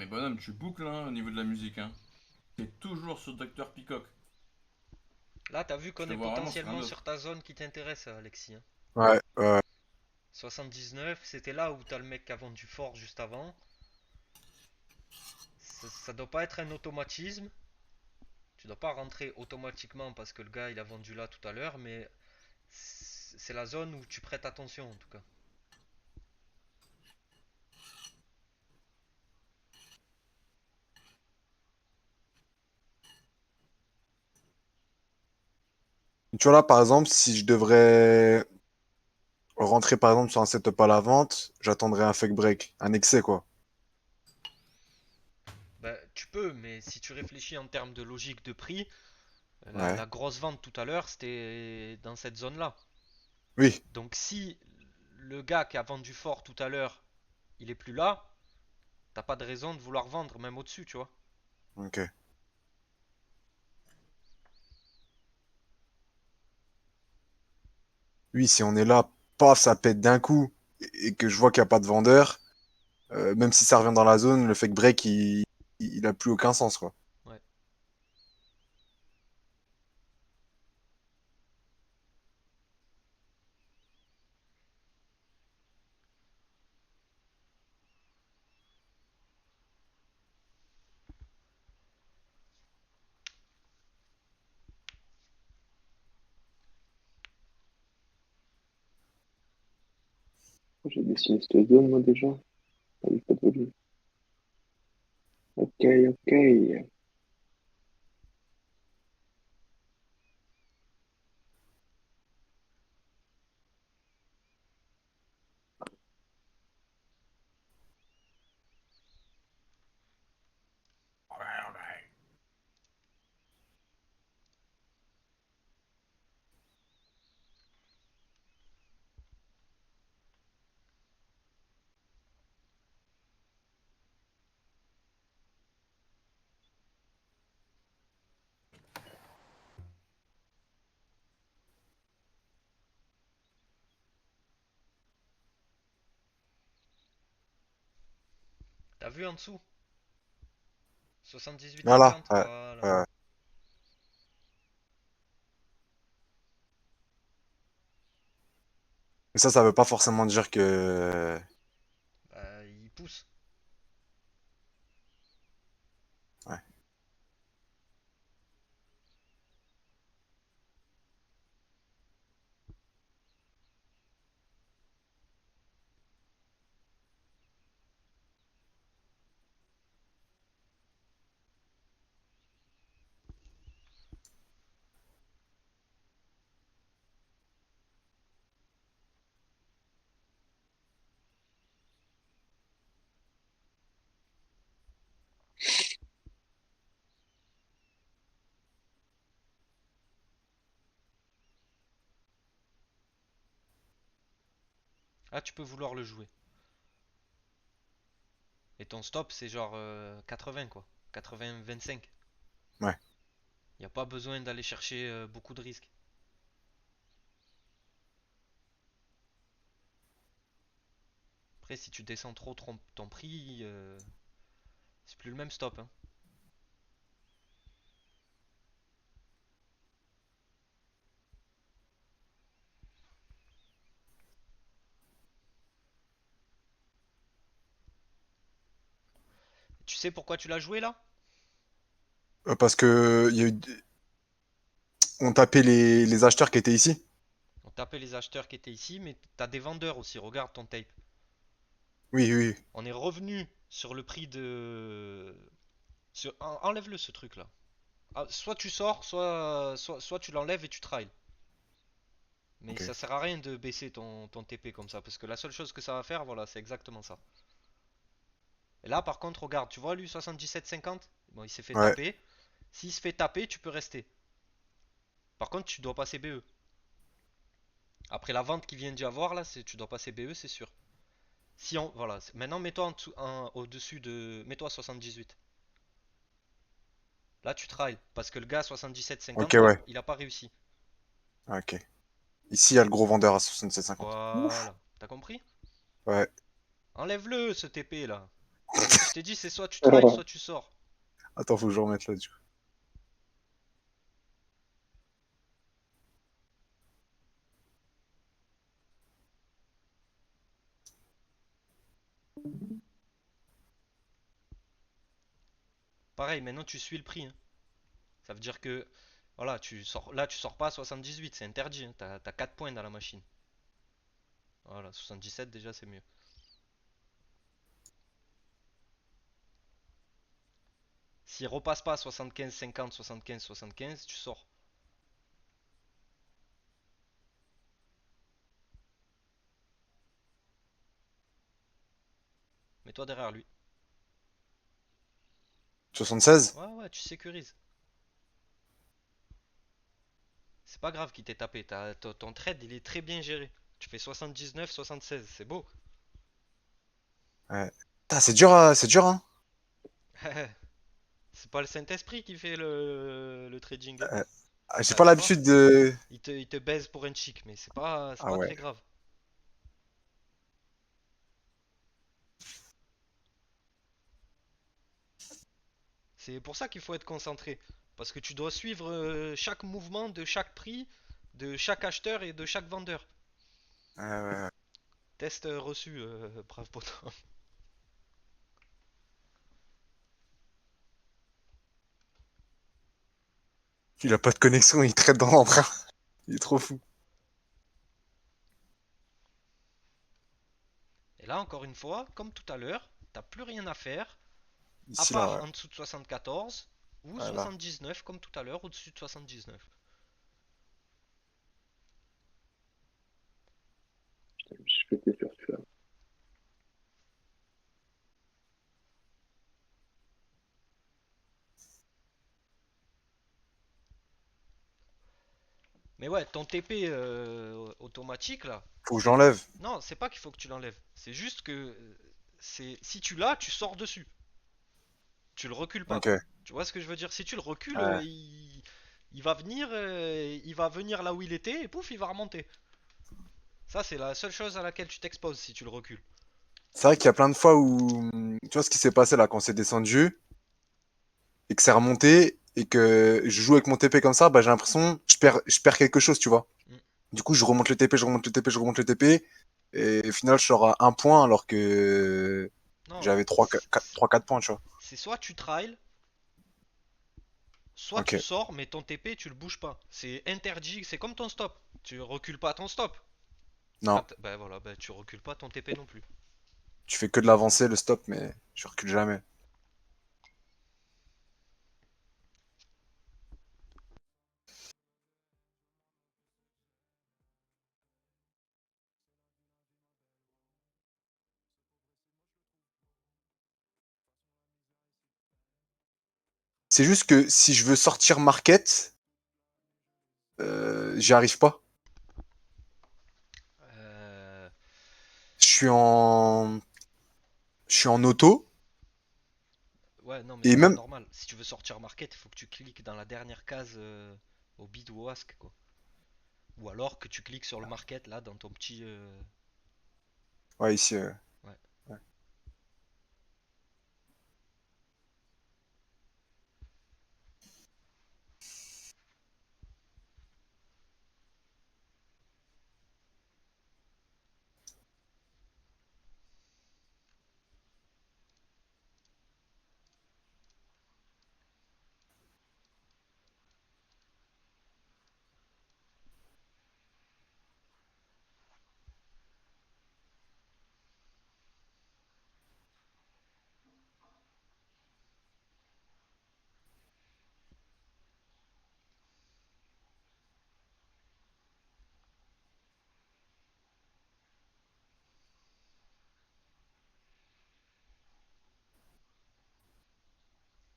bonhomme, tu boucles hein, au niveau de la musique. Hein. C'est toujours sur Dr. Peacock. Là, t'as vu Je qu'on te est vois vraiment sur un potentiellement autre. sur ta zone qui t'intéresse, Alexis, hein. Ouais, ouais. 79, c'était là où t'as le mec qui a vendu fort juste avant. Ça doit pas être un automatisme. Tu dois pas rentrer automatiquement parce que le gars il a vendu là tout à l'heure, mais c'est la zone où tu prêtes attention en tout cas. Tu vois là, par exemple, si je devrais rentrer par exemple sur un setup à la vente, j'attendrais un fake break, un excès quoi. Bah, tu peux, mais si tu réfléchis en termes de logique de prix, Ouais. la grosse vente tout à l'heure c'était dans cette zone-là. Oui, Donc si le gars qui a vendu fort tout à l'heure, il est plus là, t'as pas de raison de vouloir vendre même au-dessus, tu vois. ok. Oui, si on est là, paf, ça pète d'un coup et que je vois qu'il n'y a pas de vendeur, même si ça revient dans la zone, le fake break, il a plus aucun sens quoi. Ouais. J'ai dessiné cette zone, moi, déjà. Ah, il faut de volume. Ok, ok. T'as vu en dessous? Voilà, 78,50, ouais, voilà. ouais. Mais ça veut pas forcément dire que... Bah, il pousse. Ouais. Ah, tu peux vouloir le jouer. Et ton stop, c'est genre 80 quoi. 80-25. Ouais. Y a pas besoin d'aller chercher beaucoup de risques. Après, si tu descends trop ton prix, c'est plus le même stop, hein. Tu sais pourquoi tu l'as joué là? Parce que on tapait les acheteurs qui étaient ici. On tapait les acheteurs qui étaient ici, mais t'as des vendeurs aussi. Regarde ton tape. Oui, oui, oui. On est revenu sur le prix de. Enlève-le ce truc là. Ah, soit tu sors, soit tu l'enlèves et tu trial. Mais Ok. ça sert à rien de baisser ton TP comme ça, parce que la seule chose que ça va faire, voilà, c'est exactement ça. Et là, par contre, regarde, tu vois lui 77,50. Bon, il s'est fait Ouais, taper. S'il se fait taper, tu peux rester. Par contre, tu dois passer BE. Après la vente qu'il vient d'y avoir là, tu dois passer BE, c'est sûr. Si on, voilà, maintenant mets-toi au-dessus de, mets-toi 78. Là, tu trial parce que le gars ok, 77,50, ouais. il a pas réussi. Ok. Ici, il y a le gros vendeur à 67,50. Ouf. Voilà, t'as compris? Ouais. Enlève-le ce TP là. Je t'ai dit, c'est soit tu tries, soit tu sors. Attends, faut que je remette là, du coup. Pareil, maintenant tu suis le prix, hein. Ça veut dire que, voilà, tu sors, là tu sors pas à 78, c'est interdit, hein. T'as 4 points dans la machine. Voilà, 77 déjà c'est mieux. S'il repasse pas à 75, 50, 75, 75, tu sors. Mets-toi derrière lui. 76? Ouais, ouais, tu sécurises. C'est pas grave qu'il t'ait tapé. Ton trade, il est très bien géré. Tu fais 79, 76, c'est beau. Ouais. Putain, c'est dur, hein. C'est pas le Saint-Esprit qui fait le trading, hein. Euh, J'ai Ah, pas tu vois? l'habitude de. Il te baise pour un chic, mais c'est Ah pas ouais. très grave. C'est pour ça qu'il faut être concentré. Parce que tu dois suivre chaque mouvement de chaque prix, de chaque acheteur et de chaque vendeur. Ouais, ouais, ouais. Test reçu, brave poteau. Il a pas de connexion, il traite dans l'emprunt. Il est trop fou. Et là, encore une fois, comme tout à l'heure, t'as plus rien à faire, à Ici, là, part ouais. en dessous de 74 ou Voilà. 79 comme tout à l'heure au-dessus de 79. Je peux te faire celui-là. Mais ouais, ton TP automatique là, Faut que j'enlève. non, c'est pas qu'il faut que tu l'enlèves. C'est juste que c'est si tu l'as, tu sors dessus. Tu le recules pas. Ok. Tu vois ce que je veux dire? Si tu le recules, Ouais. il va venir là où il était et pouf, il va remonter. Ça, c'est la seule chose à laquelle tu t'exposes si tu le recules. C'est vrai qu'il y a plein de fois où. Tu vois ce qui s'est passé là quand c'est descendu et que c'est remonté et que je joue avec mon TP comme ça, bah j'ai l'impression que je perds quelque chose, tu vois. Mm. Du coup, je remonte le TP, je remonte le TP, je remonte le TP. Et au final, je sors à un point alors que Non, j'avais trois quatre points, tu vois. c'est soit tu trial, soit Ok. tu sors, mais ton TP, tu le bouges pas. C'est interdit, c'est comme ton stop. Tu recules pas ton stop. Non, Ben voilà, ben tu recules pas ton TP non plus. tu fais que de l'avancer, le stop, mais je recule jamais. C'est juste que si je veux sortir market, j'y arrive pas. Euh, Je suis en, je suis en auto Ouais, non, mais et c'est même, normal. Si tu veux sortir market, il faut que tu cliques dans la dernière case au bid ou au ask, quoi. Ou alors que tu cliques sur le market là dans ton petit. ouais, ici, Ouais. ouais.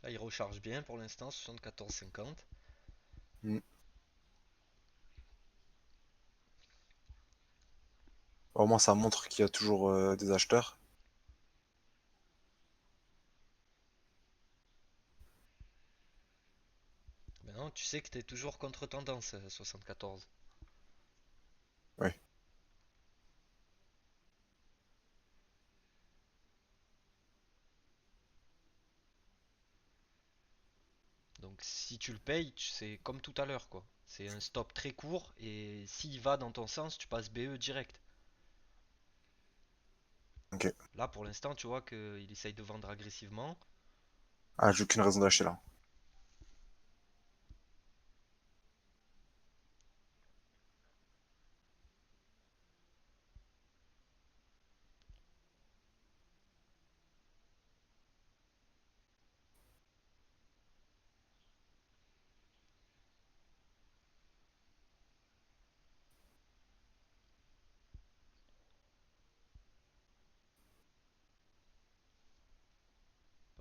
Là, il recharge bien pour l'instant, 74,50. Mm. Au moins, ça montre qu'il y a toujours des acheteurs. Maintenant, tu sais que t'es toujours contre tendance, 74. Ouais. Donc si tu le payes, c'est comme tout à l'heure quoi. C'est un stop très court et s'il va dans ton sens, tu passes BE direct. Ok. Là pour l'instant, tu vois qu'il essaye de vendre agressivement. Ah, j'ai aucune raison d'acheter là.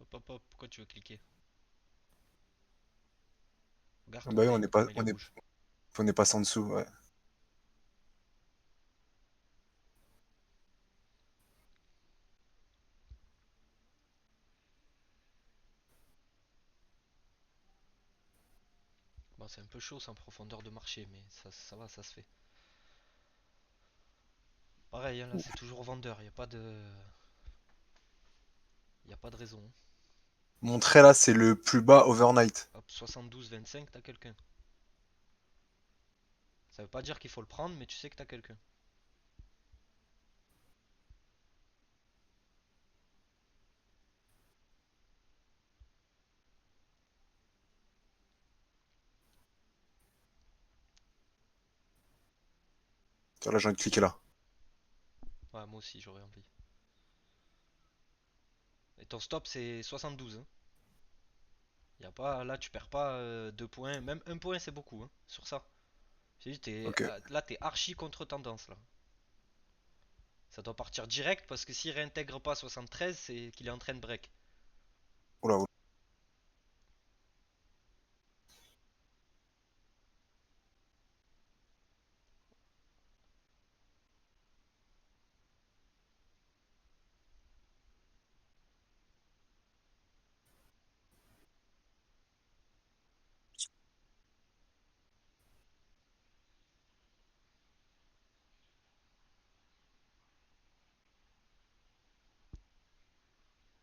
Hop hop hop, pourquoi tu veux cliquer? Regarde Ah ton bah oui, tape comme il est rouge. on est passé en dessous, ouais. Bon, c'est un peu chaud, c'est en profondeur de marché, mais ça va, ça se fait. Pareil, hein, là c'est toujours vendeur, y a pas de raison. Mon trait là, c'est le plus bas overnight. Hop, 72-25, t'as quelqu'un. Ça veut pas dire qu'il faut le prendre, mais tu sais que t'as quelqu'un. Tu vois, là, j'ai envie de cliquer là. Ouais, moi aussi j'aurais envie. Et ton stop c'est 72, hein. Y a pas, là tu perds pas 2 points, même un point c'est beaucoup hein, sur ça. J'ai dit, Ok. là t'es archi contre tendance là. Ça doit partir direct parce que s'il réintègre pas 73, c'est qu'il est en train de break. Oula, oula.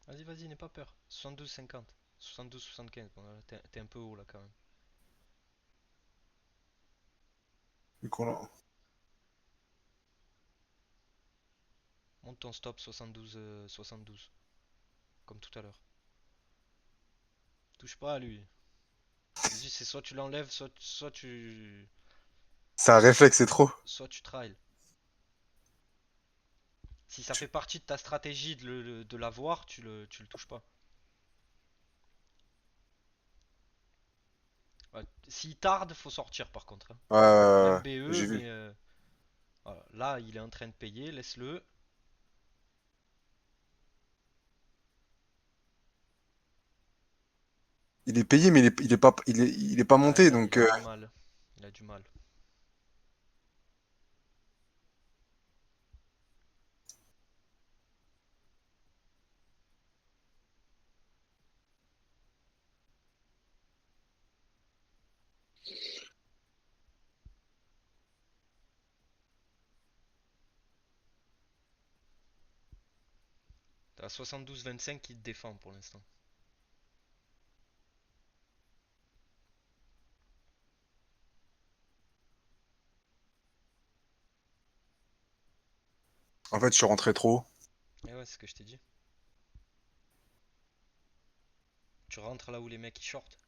Vas-y, vas-y, n'aie pas peur. 72-50. 72-75. Bon, là, t'es un peu haut là quand même. Du coup, là. Monte ton stop 72-72. Comme tout à l'heure. Touche pas à lui. Je dis, c'est soit tu l'enlèves, soit tu. C'est un réflexe, c'est trop. Soit tu trial. Si ça fait partie de ta stratégie de l'avoir, tu le touches pas. Ouais, s'il tarde, faut sortir par contre, hein. Même BE, J'ai vu. mais voilà. Là, il est en train de payer, laisse-le. Il est payé, mais il est pas Ouais, monté, il donc a du mal. Il a du mal. T'as 72-25 qui te défend pour l'instant. en fait, je suis rentré trop. Et ouais, c'est ce que je t'ai dit. Tu rentres là où les mecs ils shortent.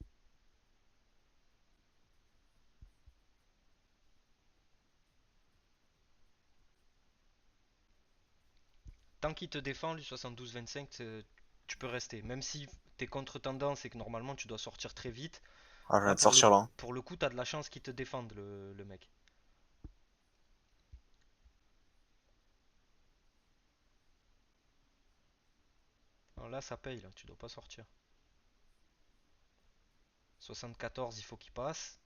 Tant qu'il te défend, lui 72-25, tu peux rester. Même si t'es contre tendance et que normalement tu dois sortir très vite. Ah, je viens Là de sortir là. pour le coup, t'as de la chance qu'il te défende le mec. Alors là, ça paye, là, tu dois pas sortir. 74, il faut qu'il passe.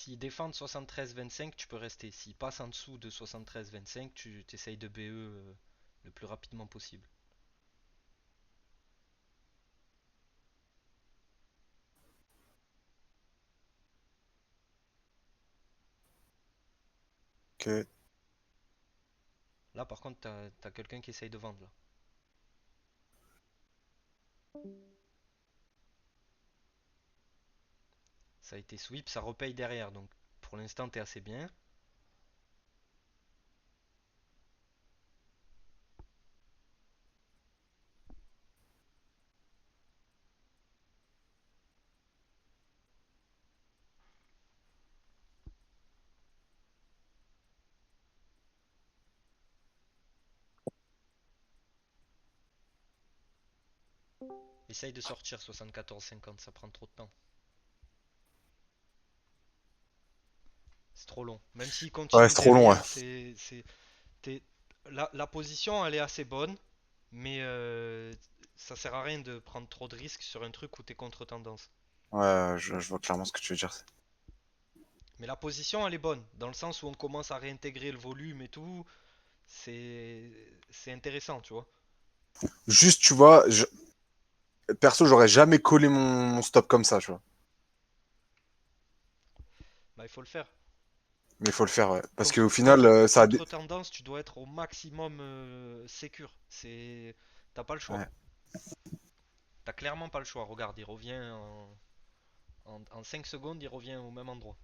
s'ils défendent 73-25, tu peux rester. S'ils passent en dessous de 73-25, tu t'essayes de BE le plus rapidement possible. Ok. Là, par contre, t'as quelqu'un qui essaye de vendre là. Ça a été sweep, ça repaye derrière. Donc pour l'instant, t'es assez bien. Essaye de sortir 74-50, ça prend trop de temps. C'est trop long. Même s'il Ouais, continue c'est trop long, ouais. derrière, la position, elle est assez bonne, mais ça sert à rien de prendre trop de risques sur un truc où t'es contre-tendance. Ouais, je vois clairement ce que tu veux dire. Mais la position, elle est bonne, dans le sens où on commence à réintégrer le volume et tout. C'est c'est intéressant, tu vois. Juste, tu vois, perso, j'aurais jamais collé mon stop comme ça, tu vois. Bah, il faut le faire. Mais il faut le faire, ouais. Parce qu'au Quand final, t'es ça a des... contre-tendance, tu dois être au maximum sécure. T'as pas le choix. Ouais. T'as clairement pas le choix. Regarde, il revient en 5 secondes, il revient au même endroit.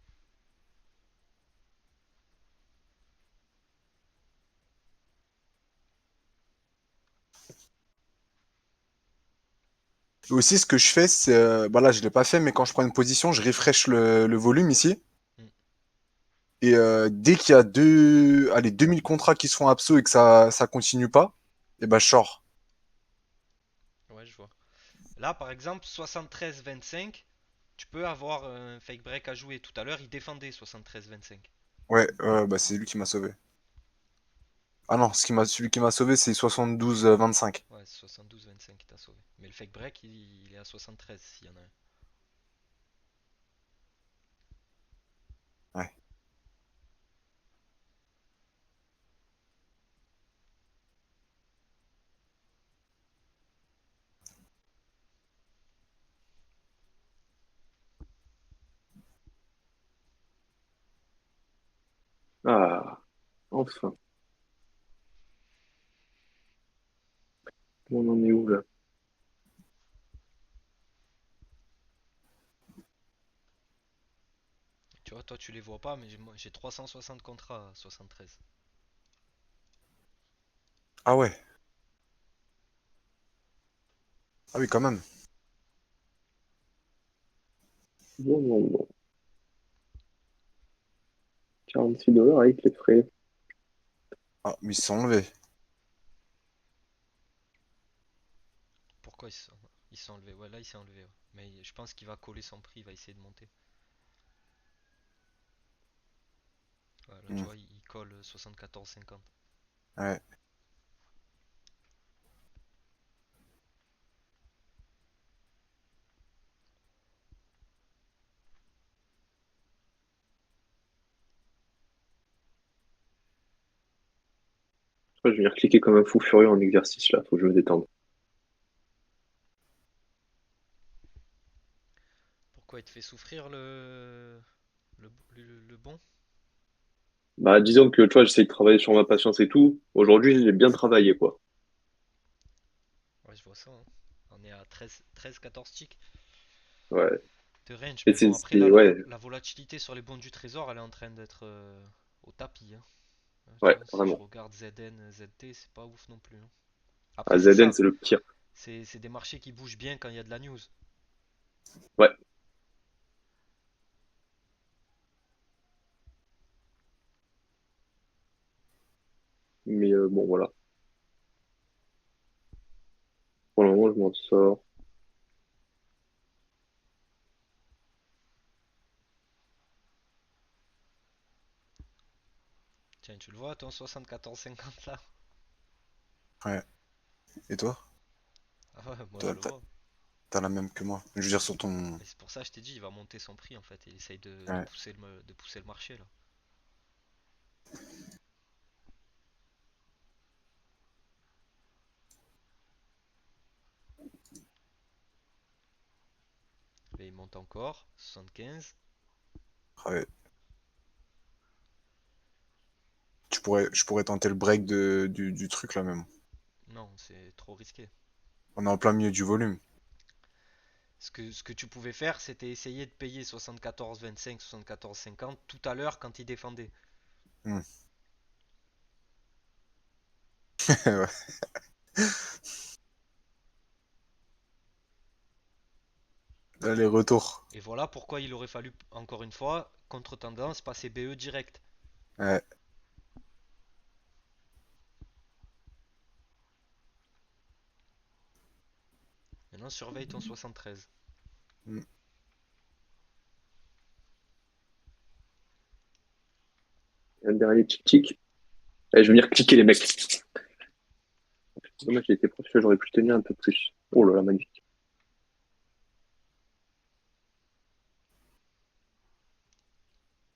Aussi, ce que je fais, c'est... bah là, je l'ai pas fait, mais quand je prends une position, je refresh le volume ici. Hmm. Et dès qu'il y a allez, 2000 contrats qui se font abso et que ça continue pas, et ben je sors. Ouais, je vois. Là, par exemple, 73-25, tu peux avoir un fake break à jouer. Tout à l'heure, il défendait 73-25. Ouais, bah c'est lui qui m'a sauvé. Ah non, celui qui m'a sauvé, c'est 72-25. Ouais, c'est 72-25 qui t'a sauvé. Mais le fake break, il est à 73 s'il y en a un. Ouais. Ah, enfin. On en est où là? Tu vois, toi, tu les vois pas, mais j'ai 360 contrats à 73. Ah ouais. Ah oui, quand même. Bon, bon, bon. 46 $ avec les frais. Ah, mais ils se sont enlevés. Pourquoi ils se sont enlevés? Ouais, là, il s'est enlevé. Ouais. Mais je pense qu'il va coller son prix, il va essayer de monter. Ouais, là, tu Hmm. vois, il colle 74,50. Ouais. Je vais venir cliquer comme un fou furieux en exercice là, faut que je me détende. Pourquoi il te fait souffrir le bon? Bah, disons que tu vois, j'essaie de travailler sur ma patience et tout. Aujourd'hui, j'ai bien travaillé quoi. Ouais, je vois ça. Hein. On est à 13-14 ticks Ouais. de range. Et Mais bon, après, là, ouais, la volatilité sur les bons du trésor, elle est en train d'être au tapis. Hein. Tu ouais, vois, si je vraiment. regarde ZN, ZT, c'est pas ouf non plus. Hein. À Après, c'est ZN, ça. c'est le pire. C'est des marchés qui bougent bien quand il y a de la news. Ouais. Mais bon, voilà. Pour le moment, je m'en sors. Tiens, tu le vois, ton 74,50 là? Ouais. Et toi? Ah ouais, moi je Toi, le vois. t'as la même que moi. Je veux dire, sur ton. Et c'est pour ça que je t'ai dit, il va monter son prix en fait. Il essaye Ouais. de pousser le marché là. Et il monte encore, 75. Ouais. Je pourrais tenter le break du truc là même. Non, c'est trop risqué. On est en plein milieu du volume. Ce que tu pouvais faire, c'était essayer de payer 74,25, 74,50 tout à l'heure quand il défendait. Hmm. Ouais. Aller-retour. Et voilà pourquoi il aurait fallu, encore une fois, contre-tendance, passer BE direct. Ouais. Maintenant, surveille ton 73. Hmm. Un dernier tic-tic. Eh, je vais venir cliquer les mecs. Dommage, j'ai été proche, j'aurais pu tenir un peu plus. Oh là là, magnifique.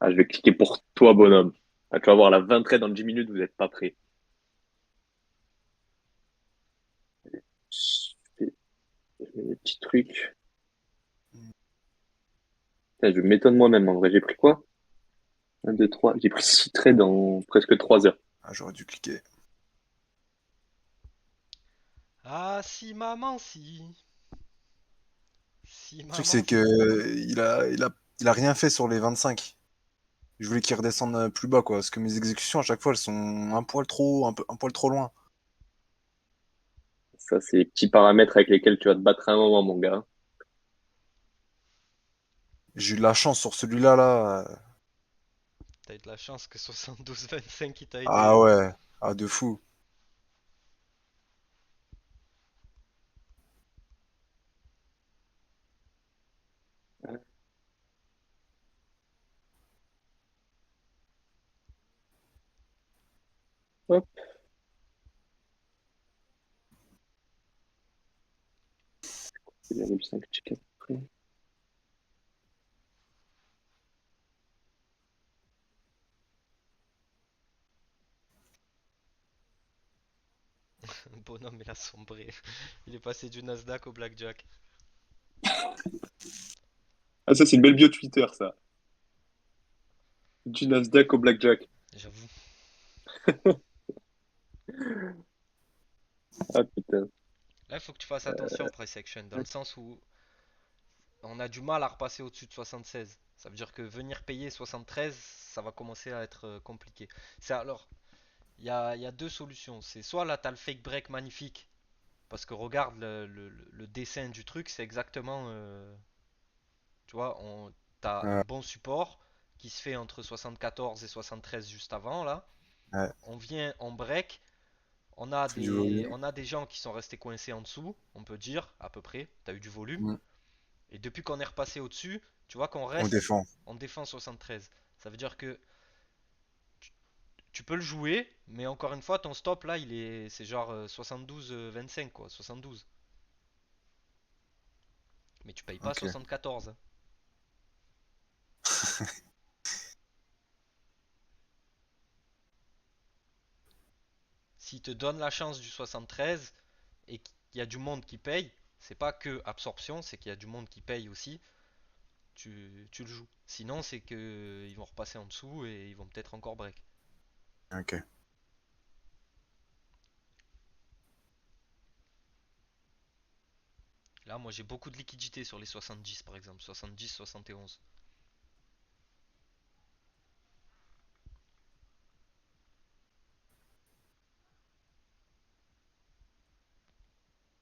Ah, je vais cliquer pour toi, bonhomme. Ah, tu vas voir, la 20 trades dans 10 minutes, vous n'êtes pas prêts. Je mets des petits trucs. Putain, je m'étonne moi-même, en vrai. J'ai pris quoi? Un, 2, 3. J'ai pris 6 trades en presque 3 heures. Ah, j'aurais dû cliquer. Ah, si, maman, si. Si, Le truc, maman, c'est si. que il a rien fait sur les 25. Je voulais qu'il redescende plus bas, quoi. Parce que mes exécutions, à chaque fois, elles sont un poil trop loin. Ça, c'est les petits paramètres avec lesquels tu vas te battre à un moment, mon gars. J'ai eu de la chance sur celui-là, là. T'as eu de la chance que 72,25 il t'a aidé. Ah ouais. Ah, de fou. Hop, 0,5 check après. Le bonhomme, il a sombré. Il est passé du Nasdaq au Blackjack. Ah, ça, c'est une belle bio Twitter, ça. Du Nasdaq au Blackjack. J'avoue. Ah, putain. Là, il faut que tu fasses attention au price action, dans le sens où on a du mal à repasser au-dessus de 76. Ça veut dire que venir payer 73, ça va commencer à être compliqué. C'est alors, il y a deux solutions. C'est soit là, tu as le fake break magnifique, parce que regarde le dessin du truc, c'est exactement, tu vois, t'as un Ouais, bon support qui se fait entre 74 et 73 juste avant, là. ouais. On vient, on break, Fait du volume. on a des gens qui sont restés coincés en dessous, on peut dire, à peu près. Tu as eu du volume. Mm. Et depuis qu'on est repassé au-dessus, tu vois qu'on On reste, défend. on défend 73. Ça veut dire que tu peux le jouer, mais encore une fois, ton stop là, c'est genre 72-25 quoi, 72. Mais tu payes pas Ok. 74, hein. S'il te donne la chance du 73 et qu'il y a du monde qui paye, c'est pas que absorption, c'est qu'il y a du monde qui paye aussi, tu le joues. Sinon, c'est que ils vont repasser en dessous et ils vont peut-être encore break. Ok. Là, moi j'ai beaucoup de liquidité sur les 70 par exemple, 70, 71.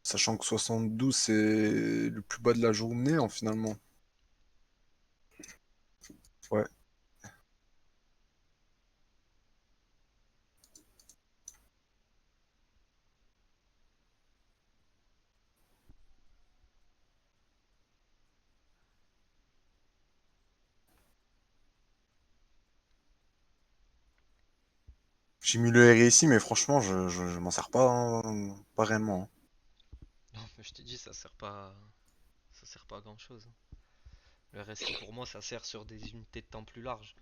Sachant que 72, c'est le plus bas de la journée, en finalement. Ouais. J'ai mis le RSI, mais franchement, je m'en sers pas, hein, pas réellement, hein. Non, mais je t'ai dit, ça sert pas. sert pas à grand chose. Le RSI pour moi ça sert sur des unités de temps plus larges.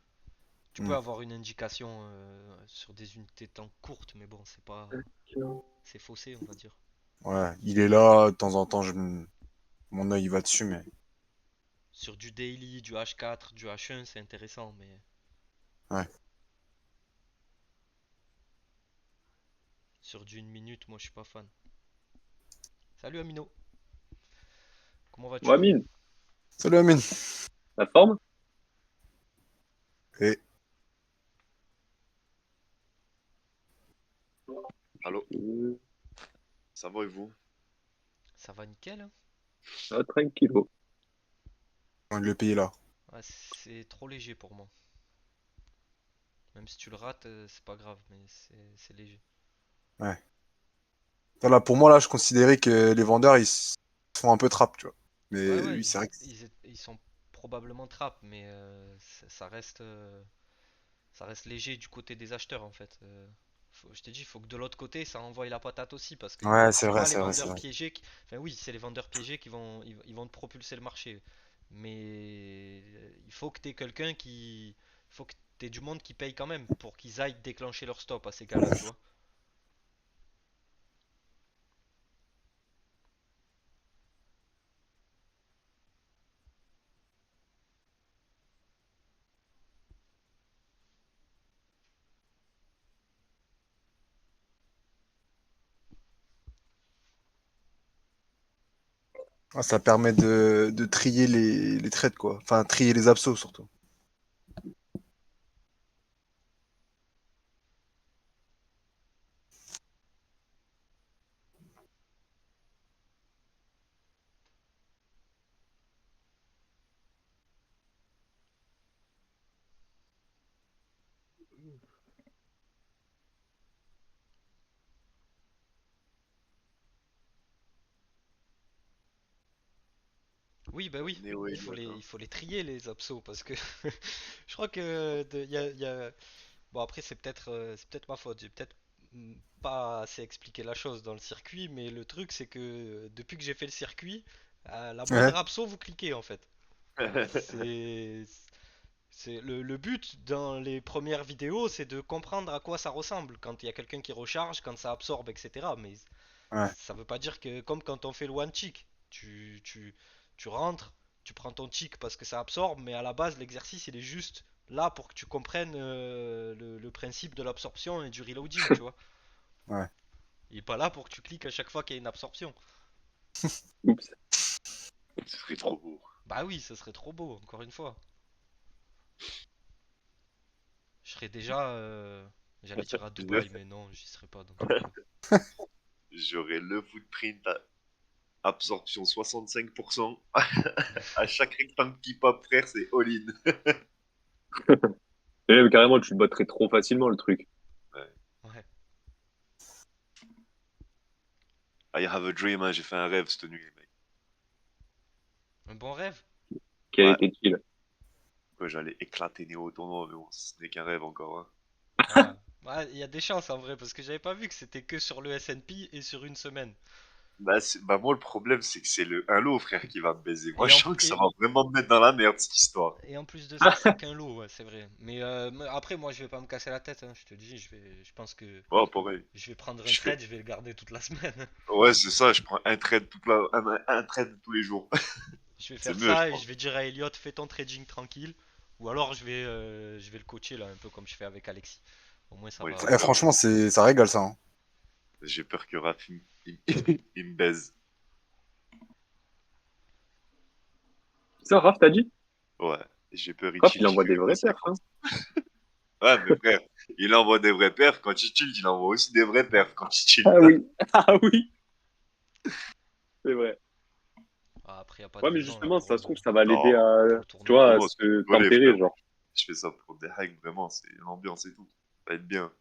Tu peux avoir une indication sur des unités de temps courtes, mais bon, c'est pas. C'est faussé, on va dire. Ouais, il est là, de temps en temps, mon œil il va dessus, mais. Sur du daily, du H4, du H1, c'est intéressant, mais. Ouais. Sur du 1 minute, moi je suis pas fan. Salut Amino, comment vas-tu? Ouais, Amine, Salut Amine. la forme? Et Allô, ça va et vous? Ça va nickel, hein? Tranquillo. le pays là. Ouais, c'est trop léger pour moi. Même si tu le rates, c'est pas grave, mais c'est léger. Ouais. Là, pour moi, là, je considérais que les vendeurs, ils se font un peu trap, tu vois. Ouais, Mais ouais, oui, c'est vrai que. ils sont probablement trap, mais ça reste léger du côté des acheteurs en fait. Je t'ai dit, il faut que de l'autre côté ça envoie la patate aussi parce que Ouais, c'est c'est vrai, pas les c'est vrai, c'est vendeurs vrai. piégés enfin oui, c'est les vendeurs piégés qui ils vont te propulser le marché. Mais il faut que t'aies quelqu'un qui. Il faut que t'aies du monde qui paye quand même pour qu'ils aillent déclencher leur stop à ces gars-là, tu vois. Ah, ça permet de trier les trades, quoi. Enfin, trier les absos, surtout. Oui, bah oui, Néo et Elliot, il hein. faut les trier les absos parce que je crois il y a. Bon, après, c'est peut-être ma faute. J'ai peut-être pas assez expliqué la chose dans le circuit, mais le truc, c'est que depuis que j'ai fait le circuit, à la Ouais, moindre abso, vous cliquez en fait. C'est, c'est le but dans les premières vidéos, c'est de comprendre à quoi ça ressemble quand il y a quelqu'un qui recharge, quand ça absorbe, etc. Mais ouais, ça veut pas dire que, comme quand on fait le one chick, tu rentres, tu prends ton chick parce que ça absorbe, mais à la base, l'exercice il est juste là pour que tu comprennes le principe de l'absorption et du reloading, tu vois. ouais. Il est pas là pour que tu cliques à chaque fois qu'il y a une absorption. Oups. Ce serait trop beau. Bah oui, ce serait trop beau, encore une fois. Je serais déjà, j'allais dire à Dubaï, mais non, j'y serais pas dans tous les cas. J'aurais le footprint à absorption 65%. À chaque rectangle qui pop, frère, c'est all-in. Et même carrément, tu le battrais trop facilement, le truc. Ouais. Ouais. I have a dream, hein, j'ai fait un rêve cette nuit, les mecs. Un bon rêve. Quel Ouais, était-il? que j'allais éclater Néo au tournoi, mais bon, ce n'est qu'un rêve encore, hein. Ah. Ouais, il y a des chances en vrai, parce que j'avais pas vu que c'était que sur le S&P et sur une semaine. Bah, moi, le problème, c'est que c'est le un lot, frère, qui va me baiser. Moi, Et je en, sens que ça et, va vraiment me mettre dans la merde, cette histoire. Et en plus de ça, c'est qu'un lot, ouais, c'est vrai. Mais après, moi, je vais pas me casser la tête, hein, je te dis, je pense que Oh, pareil. je vais prendre un Je fais... trade, je vais le garder toute la semaine. Ouais, c'est ça, je prends un trade, un trade tous les jours. Je vais C'est faire mieux, je ça et pense. je vais dire à Elliot, fais ton trading tranquille. Ou alors, je vais le coacher là, un peu comme je fais avec Alexis. Au moins, ça Bon, va. Franchement, ça régale, ça, hein. j'ai peur que Raph, il me baise. Ça, Raph, t'as dit? Ouais, j'ai peur, il Raph, il tilt, il envoie fait des vrais moins perfs, 50. hein. Ouais, mais frère, il envoie des vrais perfs. Quand il tilt, il envoie aussi des vrais perfs quand il tilt. Ah oui, ah oui, c'est vrai. Ah, après, y a pas de Ouais, mais raison là justement, ça se trouve, ça va l'aider Non, à, pour le tu tournoi. vois, à non, c'est se pour rigoler, tempérer, frérot. genre. Je fais ça pour des hacks, vraiment, c'est l'ambiance et tout. Ça va être bien.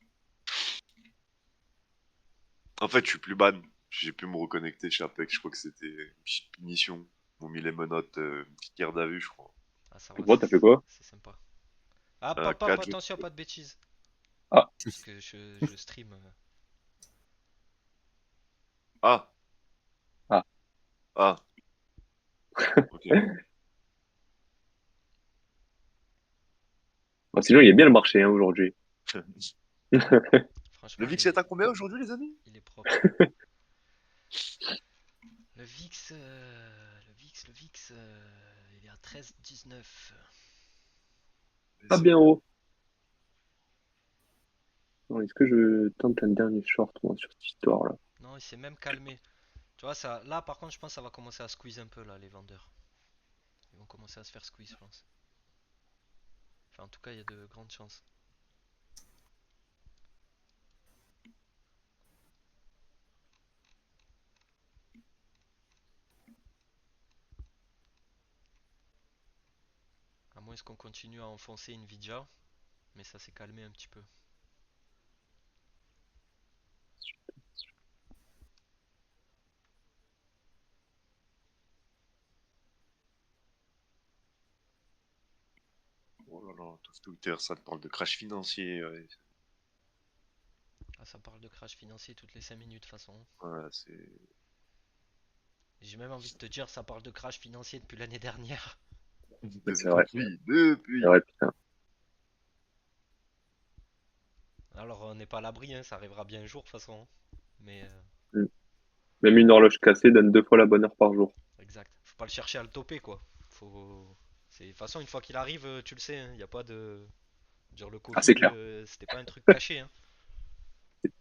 En fait, je suis plus ban. J'ai pu me reconnecter chez Apex. Je crois que c'était une petite punition. Ils m'ont mis les menottes, une petite garde à vue, je crois. Ah, ça va, Pourquoi, t'as fait quoi? c'est sympa. Ah, 4 jours. attention, pas de bêtises. Ah, Parce que je stream. Ah, ah, ah. Ok. Bon, sinon, il est bien le marché hein, aujourd'hui. Le Franchement, VIX est à combien aujourd'hui, les amis? il est propre. Le VIX, il est à 13,19. Pas bien haut. Bon, est-ce que je tente un dernier short moi, sur cette histoire-là? Non, il s'est même calmé. Tu vois, ça, là par contre, je pense que ça va commencer à squeeze un peu là, les vendeurs. Ils vont commencer à se faire squeeze, je pense. Enfin, en tout cas, il y a de grandes chances. À moins qu'on continue à enfoncer Nvidia, mais ça s'est calmé un petit peu. Oh là là, tout Twitter, ça te parle de crash financier. Ah, ça parle de crash financier toutes les 5 minutes de toute façon. Ouais, c'est. J'ai même envie de te dire, ça parle de crash financier depuis l'année dernière. C'est vrai. C'est Depuis. vrai, putain. Alors, on n'est pas à l'abri, hein, ça arrivera bien un jour de toute façon. Mais, Mm. Même une horloge cassée donne 2 fois la bonne heure par jour. exact. Faut pas le chercher à le toper, quoi. Faut. De toute façon, une fois qu'il arrive, tu le sais, il n'y a pas de. Genre le Ah, c'est Covid, clair. c'était pas un truc caché, hein.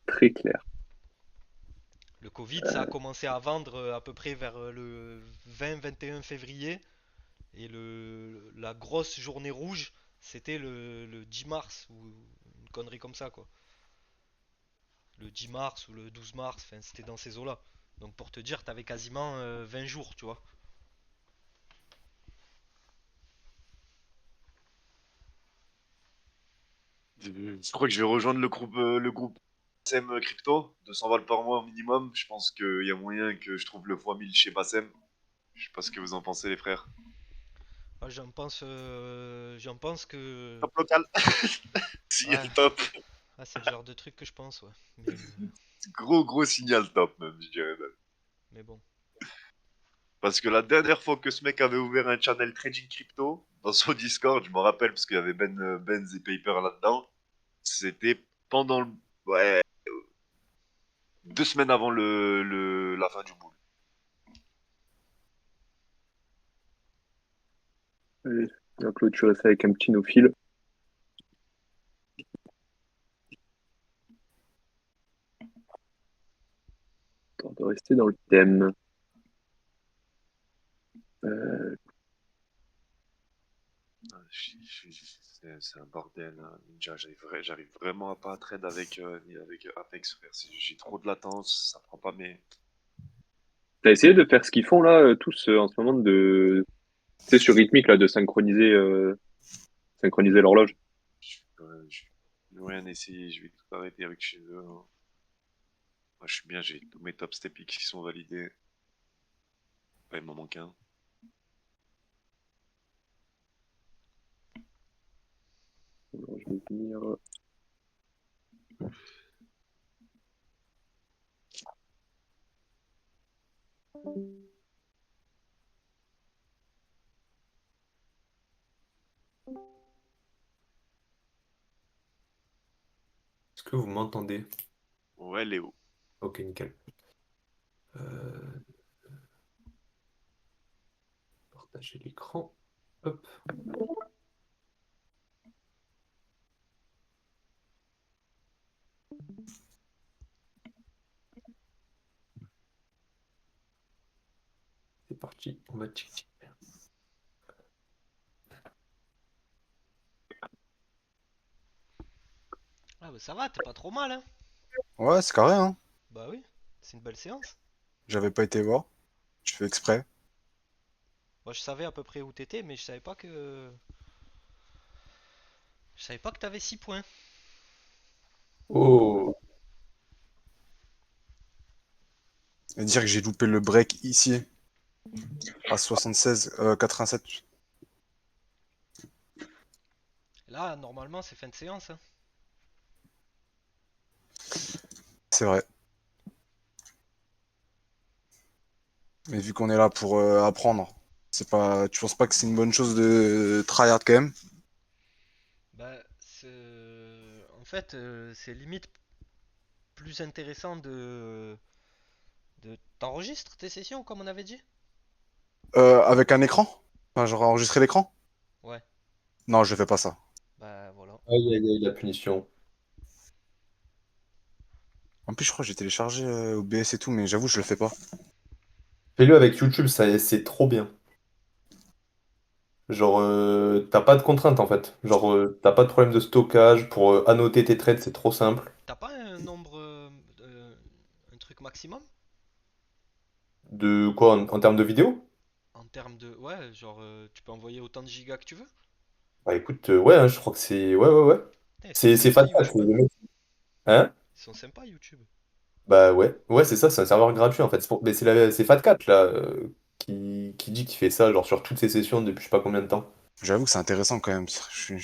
Très clair. Le Covid, ça a commencé à vendre à peu près vers le 20-21 février. Et la grosse journée rouge, c'était le 10 mars, ou une connerie comme ça, quoi. Le 10 mars ou le 12 mars, enfin, c'était dans ces eaux-là. Donc pour te dire, t'avais quasiment 20 jours, tu vois. Je crois que je vais rejoindre le groupe Bassem Crypto, 200 balles par mois au minimum. Je pense qu'il y a moyen que je trouve le x1000 chez Bassem. Je sais pas ce que vous en pensez, les frères. Ah, j'en pense que. Top local. Signal Ouais, top. c'est le genre de truc que je pense, ouais. Gros, gros signal top, même, je dirais même. Mais bon. Parce que la dernière fois que ce mec avait ouvert un channel trading crypto dans son Discord, je me rappelle parce qu'il y avait Benz et Paper là-dedans, c'était pendant ouais, 2 semaines avant la fin du boom. Allez, on va clôturer ça avec un petit no-fil. Histoire de rester dans le thème. Euh, C'est un bordel, hein. Ninja, j'arrive vraiment à pas trade avec Apex, frère. J'ai trop de latence, ça prend pas mes. T'as essayé de faire ce qu'ils font là, tous en ce moment, tu sais, sur Rhythmic, là, de synchroniser l'horloge. Je vais rien essayer, je vais tout arrêter avec chez eux, hein. Moi, je suis bien, j'ai tous mes top step X qui sont validés. Ouais, il m'en manque un. Alors, je vais venir. Est-ce que vous m'entendez? Ouais, Léo. Ok, nickel. Euh, Partager l'écran. Hop. C'est parti. On va checker. Ah bah ça va, t'es pas trop mal, hein. Ouais, c'est carré, hein. Bah oui, c'est une belle séance. J'avais pas été voir. Je fais exprès. Moi je savais à peu près où t'étais, mais je savais pas que t'avais 6 points. Oh! Et dire que j'ai loupé le break ici, à 76, 87. Là, normalement, c'est fin de séance, hein. C'est vrai. Mais vu qu'on est là pour apprendre, C'est pas, tu penses pas que c'est une bonne chose de tryhard quand même? Bah, en fait, c'est limite plus intéressant de t'enregistres tes sessions, comme on avait dit? Avec un écran? Enfin, genre enregistrer l'écran? Ouais, Non, je fais pas ça. bah voilà. Aïe, aïe, aïe, la punition. En plus, je crois que j'ai téléchargé OBS et tout, mais j'avoue, je le fais pas. Fais-le avec YouTube, ça, c'est trop bien. Genre, t'as pas de contraintes en fait. Genre, t'as pas de problème de stockage pour annoter tes trades, c'est trop simple. T'as pas un nombre, un truc maximum? De quoi, en termes de vidéo? En termes de... Ouais, genre, tu peux envoyer autant de gigas que tu veux? Bah écoute, ouais, hein, je crois que c'est. Ouais, ouais, ouais. Putain, ils sont C'est sympas FATCAT, YouTube, c'est hein? le mec. Hein? Ils sont sympas YouTube. Bah ouais, ouais, c'est ça, c'est un serveur gratuit en fait. Mais c'est FATCAT là qui dit qu'il fait ça, genre sur toutes ses sessions depuis je sais pas combien de temps. J'avoue que c'est intéressant quand même. Il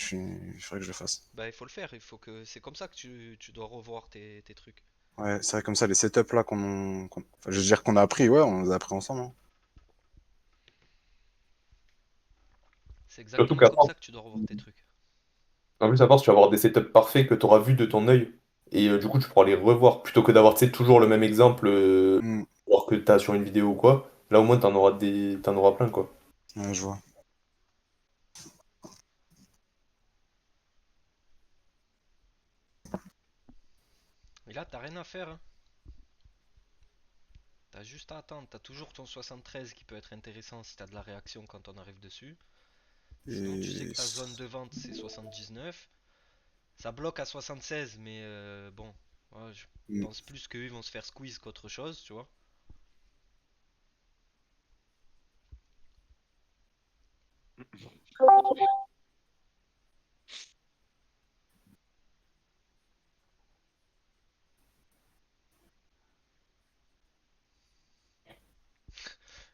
faudrait que je le fasse. Bah il faut le faire, il faut que... C'est comme ça que tu dois revoir tes trucs. Ouais, c'est vrai comme ça, les setups là enfin, je veux dire qu'on a appris, ouais, on les a appris ensemble, hein. C'est Surtout exactement qu'à comme force, ça que tu dois revoir tes trucs. en plus à force, tu vas avoir des setups parfaits que tu auras vu de ton œil. Et du coup, tu pourras les revoir plutôt que d'avoir, tu sais, toujours le même exemple Hmm, alors que tu as sur une vidéo ou quoi. Là au moins, t'en auras plein quoi. ouais, je vois. Et là, t'as rien à faire, hein. T'as juste à attendre. T'as toujours ton 73 qui peut être intéressant si t'as de la réaction quand on arrive dessus. Sinon, tu sais Et... que ta zone de vente c'est 79. Ça bloque à 76, mais bon, ouais, je Hmm. pense plus qu'eux ils vont se faire squeeze qu'autre chose, tu vois.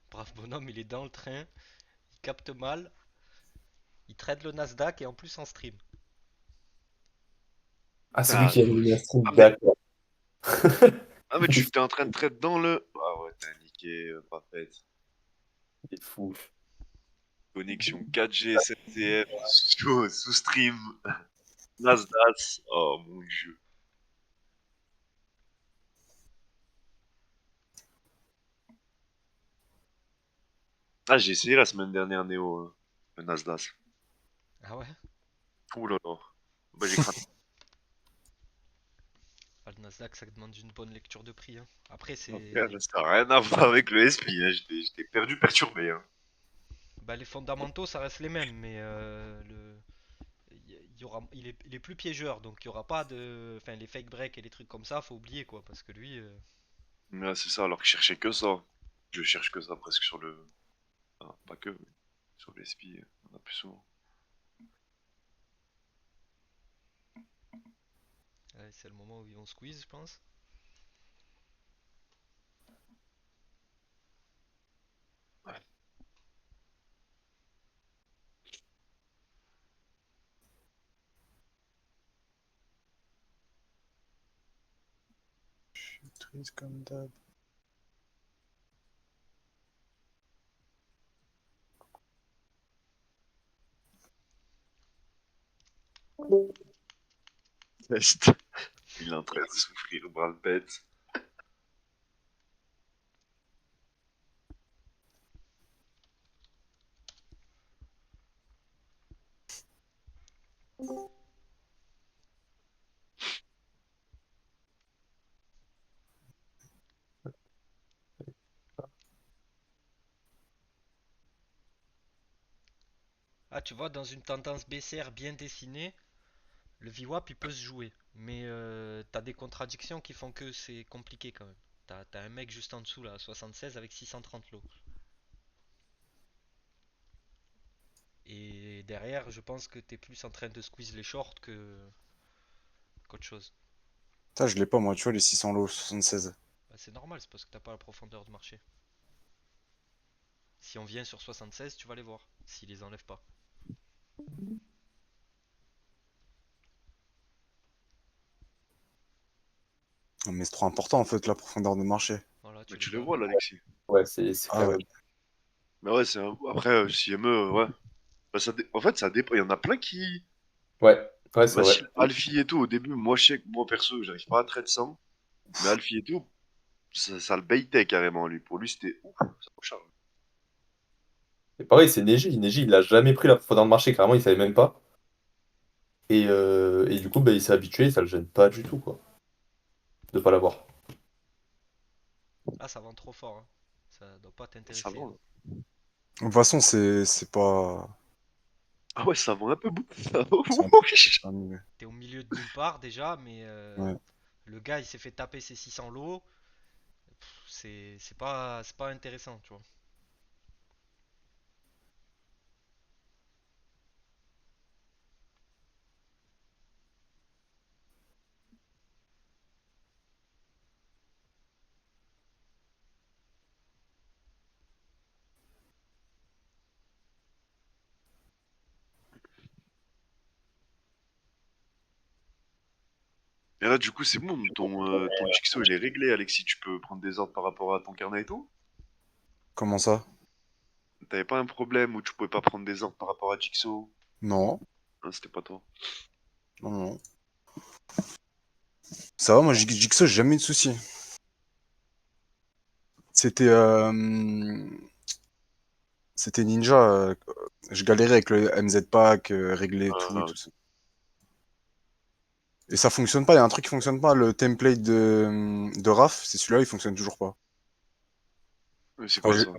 Brave bonhomme, il est dans le train, il capte mal, il trade le Nasdaq et en plus en stream. Ah, c'est lui Ah, qui a mis un stream, ah, mais, d'accord. ah, mais tu t'es en train de traiter dans le. Ah ouais, t'as niqué, parfait. C'est fou. Connexion 4G, SNCF, sous stream, Nasdaq. Oh mon dieu. Ah, j'ai essayé la semaine dernière Néo, le Nasdaq. Ah ouais? Ouh là là. Bah, j'ai craqué. Ah, le Nasdaq ça demande une bonne lecture de prix, hein. Après Frère, c'est... ça n'a rien à voir avec le SP, hein. J'étais perdu, perturbé, hein. Bah, les fondamentaux ça reste les mêmes, mais il est plus piégeur, donc il y aura pas de... Enfin les fake breaks et les trucs comme ça, faut oublier quoi, parce que lui... Ouais, c'est ça, alors que je cherchais que ça. Je cherche que ça presque sur le. Enfin, pas que, mais sur le SP, on a plus souvent. ouais, c'est le moment où ils vont squeeze, je pense. Triste comme d'hab. Test. Il est en train de souffrir, bras le bête. Ah, tu vois, dans une tendance baissière bien dessinée, le VWAP il peut se jouer. Mais t'as des contradictions qui font que c'est compliqué quand même. T'as un mec juste en dessous là, 76 avec 630 lots. Et derrière, je pense que t'es plus en train de squeeze les shorts qu'autre chose. Ça, je l'ai pas, moi, tu vois, les 600 lots, 76. Bah, c'est normal, c'est parce que t'as pas la profondeur de marché. Si on vient sur 76, tu vas les voir. S'ils les enlèvent pas. Non, mais c'est trop important, en fait, la profondeur de marché. Voilà, Mais tu les tu le vois vois là. là, Alexis. Ouais, c'est Ah clair. ouais. Mais ouais, après, CME, ouais. Bah, en fait, ça dépend. Il y en a plein qui. Ouais, ouais, c'est Bah, vrai. si Alfie et tout, au début, moi, je sais que moi, perso, j'arrive pas à trade sans. Mais Alfie et tout, ça le baitait carrément, lui. Pour lui, c'était ouf, ça charge. Et pareil, c'est Neji. Neji, il a jamais pris la fois dans le marché, carrément, il savait même pas. Et du coup, bah, il s'est habitué, ça le gêne pas du tout, quoi, de pas l'avoir. Ah, ça vend trop fort, hein. Ça doit pas Ça t'intéresser, hein. vend. De toute façon, c'est pas. Ah ouais, ça vend un peu beaucoup. Ça vend. C'est un Wesh. peu- T'es au milieu de nulle part déjà, mais Ouais. le gars il s'est fait taper ses 600 lots. C'est pas intéressant, tu vois. Et là, du coup, c'est bon, ton Jigsaw, il est réglé, Alexis. Tu peux prendre des ordres par rapport à ton carnet et tout. Comment ça? T'avais pas un problème où tu pouvais pas prendre des ordres par rapport à Jigsaw? Non, Ah, c'était pas toi. non, non. Ça va, moi, Jigsaw, j'ai jamais eu de soucis. C'était c'était Ninja. Je galérais avec le MZ Pack, régler tout et Ah, tout ça. Et ça fonctionne pas, il y a un truc qui fonctionne pas, le template de Raph, c'est celui-là, il fonctionne toujours pas. mais c'est Enfin, quoi ça?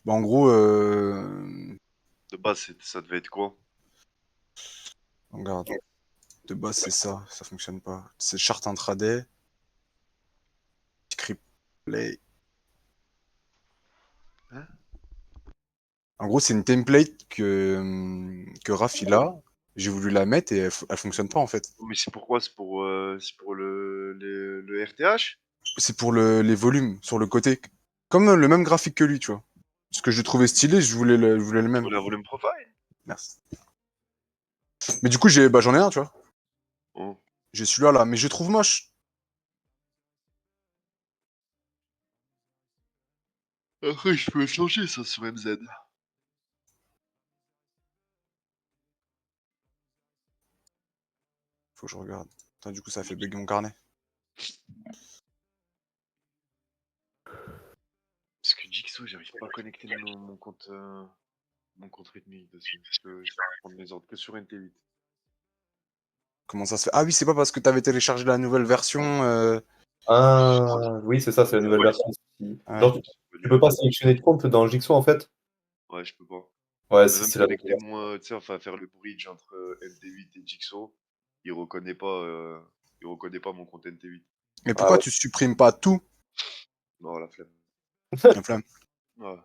bah, en gros, De base, ça devait être quoi? regarde, de base c'est ça fonctionne pas. C'est chart intraday, script play. Hein? En gros, c'est une template que Raph il a. J'ai voulu la mettre et elle fonctionne pas en fait. Mais c'est pourquoi? C'est pour le RTH? C'est pour les volumes sur le côté. Comme le même graphique que lui, tu vois. Ce que je trouvais stylé, je voulais le même. Pour la volume profile? Merci. Mais du coup, j'en ai un, tu vois. Oh. J'ai celui-là là, mais je le trouve moche. Après, je peux changer ça sur MZ. Faut que je regarde. Putain, du coup, ça a fait bugger mon carnet. Parce que Jigsaw, j'arrive pas à connecter mon compte rythmique dessus. Je peux prendre mes ordres que sur NT8. Comment ça se fait? Ah oui, c'est pas parce que t'avais téléchargé la nouvelle version. Ah, oui, c'est ça, c'est la nouvelle Ouais, version. Ouais. Genre, tu peux pas sélectionner de compte dans Jigsaw, en fait? ouais, je peux pas. Ouais, Mais même c'est la nouvelle connecter version. moi, tu sais, enfin faire le bridge entre NT8 et Jigsaw, il reconnaît pas mon compte NT8. Mais Ah pourquoi ouais. tu supprimes pas tout? Non, la flemme. La flemme. Ouais.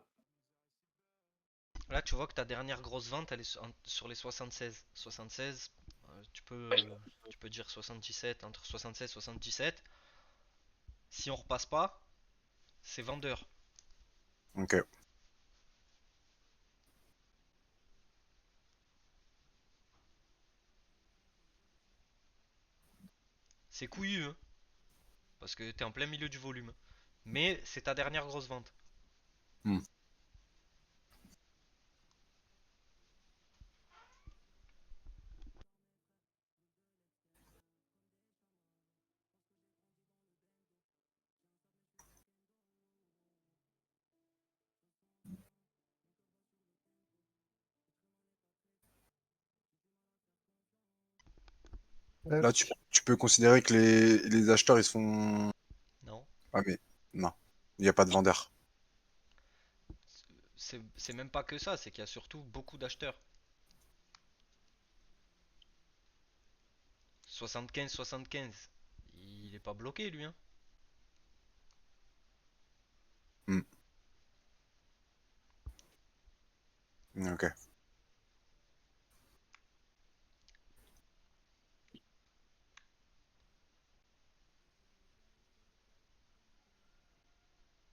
Là, tu vois que ta dernière grosse vente, elle est sur les 76. 76, tu peux dire 77, entre 76 et 77. Si on repasse pas, c'est vendeur. Ok. C'est couillu, hein, parce que t'es en plein milieu du volume. Mais c'est ta dernière grosse vente. Hmm. Là, tu peux considérer que les acheteurs, ils se font. Non, Ah, mais non. Il n'y a pas de vendeur. c'est même pas que ça, c'est qu'il y a surtout beaucoup d'acheteurs. 75-75, il est pas bloqué lui, hein. Hmm. Ok.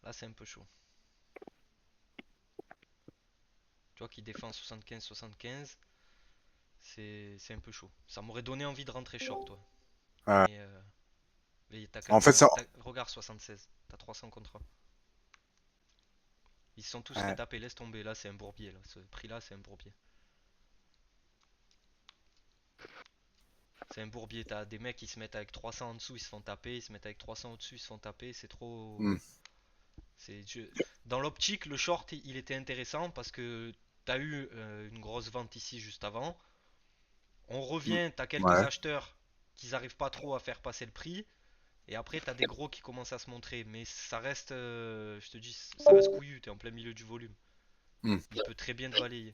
Là, c'est un peu chaud. Tu vois qu'il défend 75-75, c'est un peu chaud. Ça m'aurait donné envie de rentrer short, toi. Ouais. Mais t'as quand En même fait, un. ça. Regarde 76, t'as 300 contrats. Ils se sont tous fait Ouais. taper, laisse tomber. Là, c'est un bourbier. Là. Ce prix-là, c'est un bourbier. C'est un bourbier. T'as des mecs qui se mettent avec 300 en dessous, ils se font taper. Ils se mettent avec 300 au-dessus, ils se font taper. C'est trop. Hmm. C'est, Dans l'optique, le short, il était intéressant parce que t'as eu une grosse vente ici juste avant. On Hmm. revient, t'as quelques Ouais. acheteurs qui n'arrivent pas trop à faire passer le prix. Et après, t'as des gros qui commencent à se montrer. Mais ça reste, je te dis, ça reste couillu. T'es en plein milieu du volume. Hmm. Il peut très bien te balayer.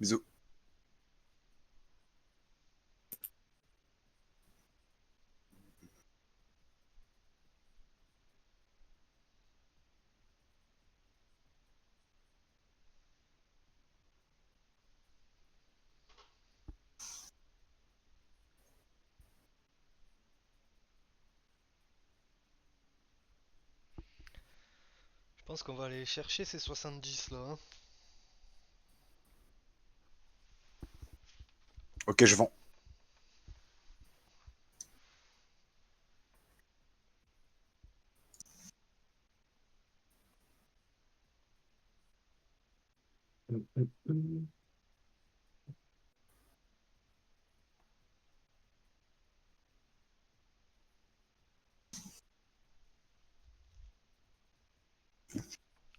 Bisous. Je pense qu'on va aller chercher ces 70 là. Hein. Ok, je vends.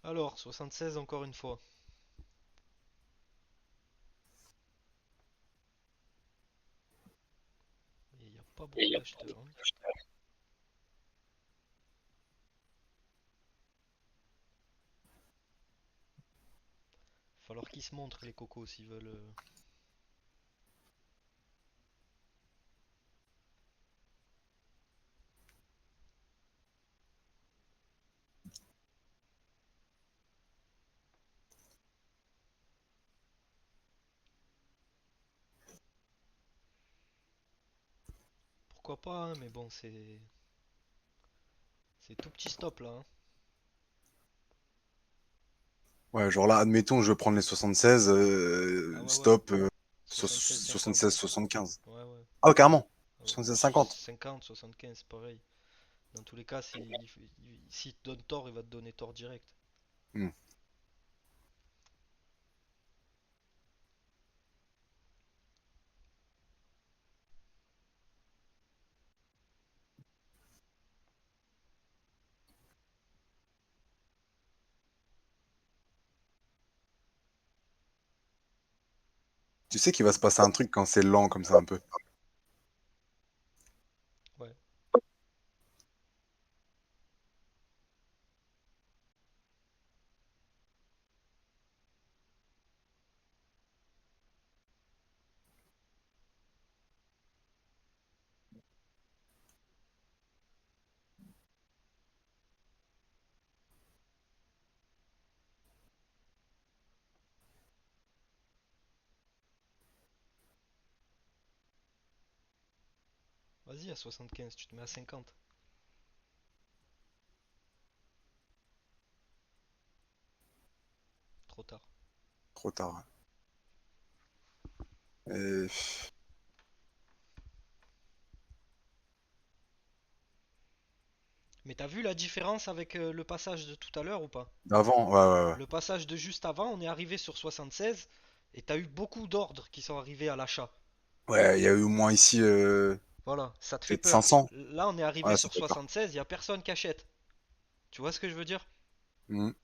Alors, 76 encore une fois. Il n'y a pas beaucoup d'acheteurs. Hein. Falloir qu'ils se montrent les cocos s'ils veulent. Pourquoi pas, hein, mais bon, c'est tout petit stop là. Hein. Ouais, genre là, admettons, je vais prendre les 76, Ah ouais, ouais. stop 76-50. 76-75. Ouais, ouais. Ah ouais, carrément. Ah ouais. Ou 76-50. 50, 75, pareil. Dans tous les cas, s'il te donne tort, il va te donner tort direct. Hmm. Tu sais qu'il va se passer un truc quand c'est lent comme ça un peu. Ouais. Vas-y, à 75, tu te mets à 50. Trop tard. Trop tard. Et... Mais t'as vu la différence avec le passage de tout à l'heure ou pas? Avant, ouais, ouais, ouais. Le passage de juste avant, on est arrivé sur 76 et t'as eu beaucoup d'ordres qui sont arrivés à l'achat. Ouais, il y a eu au moins ici Voilà, ça te fait peut-être peur. 500. Là, on est arrivé Ouais, ça sur fait peur. 76, il y a personne qui achète. Tu vois ce que je veux dire? Mhm.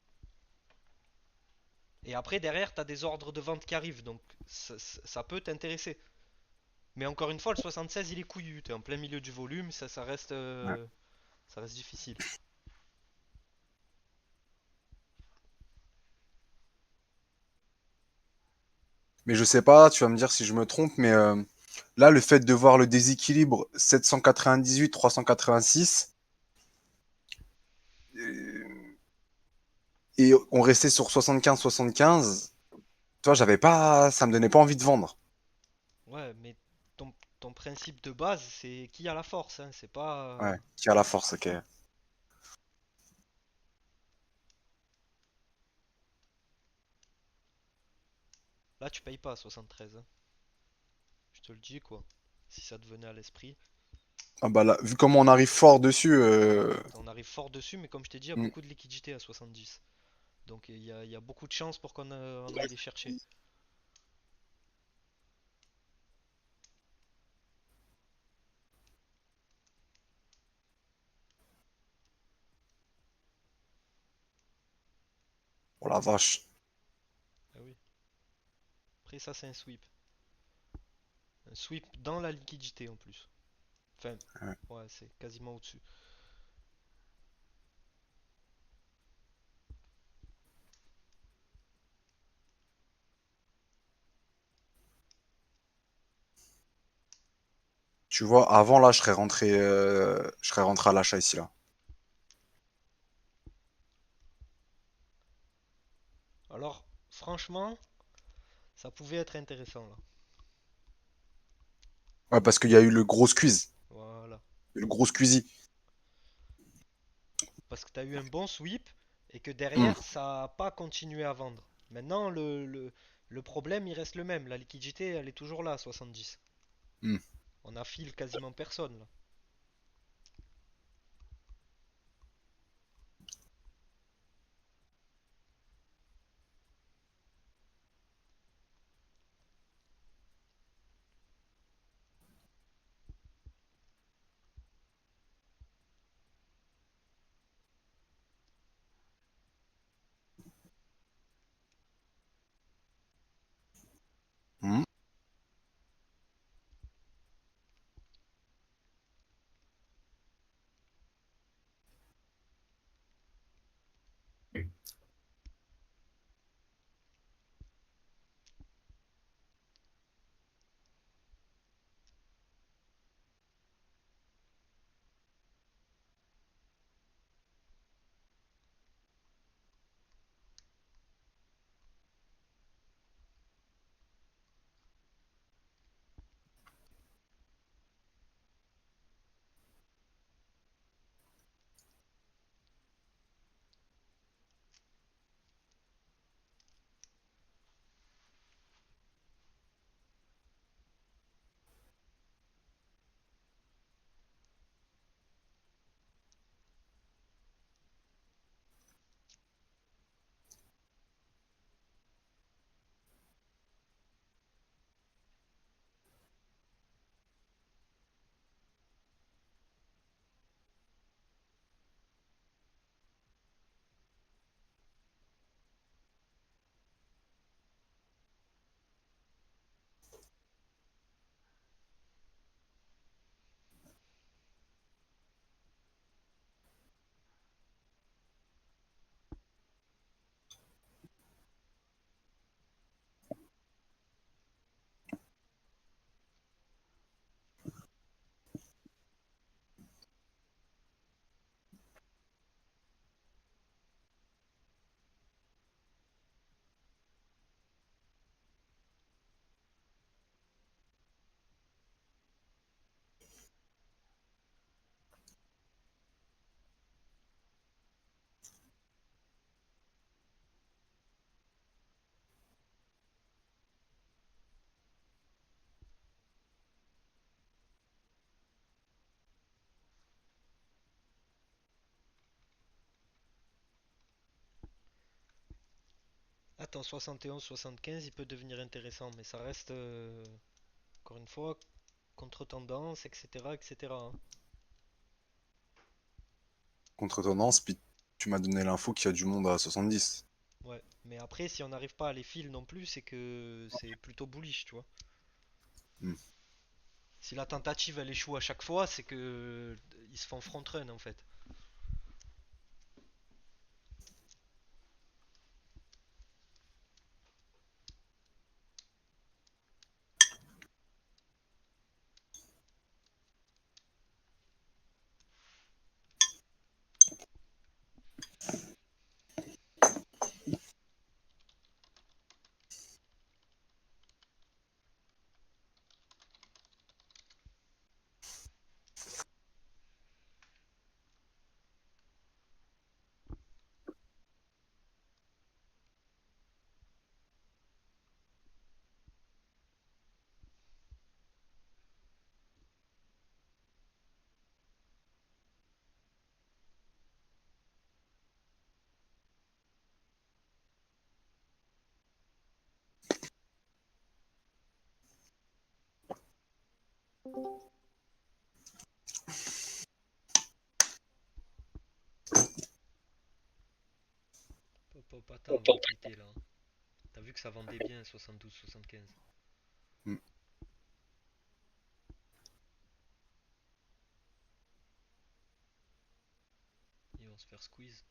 Et après, derrière, t'as des ordres de vente qui arrivent, donc ça peut t'intéresser. Mais encore une fois, le 76, il est couillu. T'es en plein milieu du volume, Ouais. ça reste difficile. Mais je sais pas, tu vas me dire si je me trompe, mais là, le fait de voir le déséquilibre 798, 386, et on restait sur 75, 75, toi, j'avais pas, ça me donnait pas envie de vendre. Ouais, mais ton principe de base, c'est qui a la force, hein, c'est pas. Ouais, qui a la force, ok. Là, tu payes pas à 73, hein. Je te le dis, quoi. Si ça te venait à l'esprit. Ah bah là, vu comment on arrive fort dessus, On arrive fort dessus, mais comme je t'ai dit, il y a hmm. beaucoup de liquidités à 70. Donc il y a beaucoup de chances pour qu'on on aille les chercher. Oh la vache. Ah oui. Après, ça, c'est un sweep. Un sweep dans la liquidité en plus. Enfin, Ouais. ouais, c'est quasiment au-dessus. Tu vois, avant là, je serais rentré à l'achat ici là. Alors, franchement, ça pouvait être intéressant là. Ouais, parce qu'il y a eu le gros squeeze, Voilà. le gros squeezie. Parce que tu as eu un bon sweep et que Hmm, derrière, ça n'a pas continué à vendre. Maintenant, le problème, il reste le même. La liquidité, elle est toujours là à 70. hmm. On affile quasiment personne là. Hmm. en 71-75, il peut devenir intéressant, mais ça reste, encore une fois, contre-tendance, etc., etc. hein. Contre-tendance, puis tu m'as donné l'info qu'il y a du monde à 70. Ouais, mais après, si on n'arrive pas à les filer non plus, c'est que c'est plutôt bullish, tu vois. Hmm. Si la tentative elle échoue à chaque fois, c'est que ils se font front run en fait. Hop, hop, attends avant de quitter là. T'as vu que ça vendait bien 72-75. Hmm. Ils vont se faire squeeze.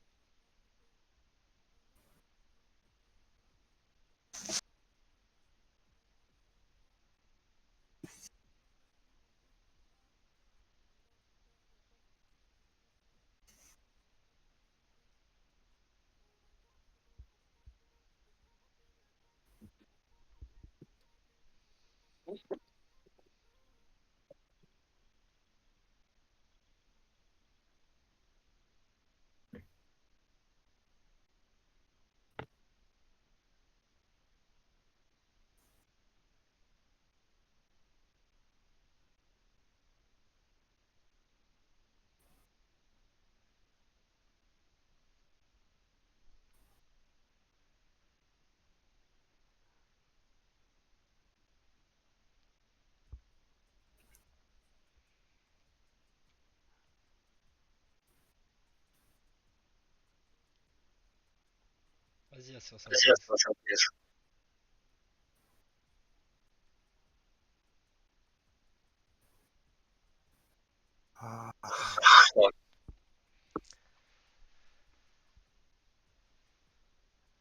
Vas-y à 75. Ah,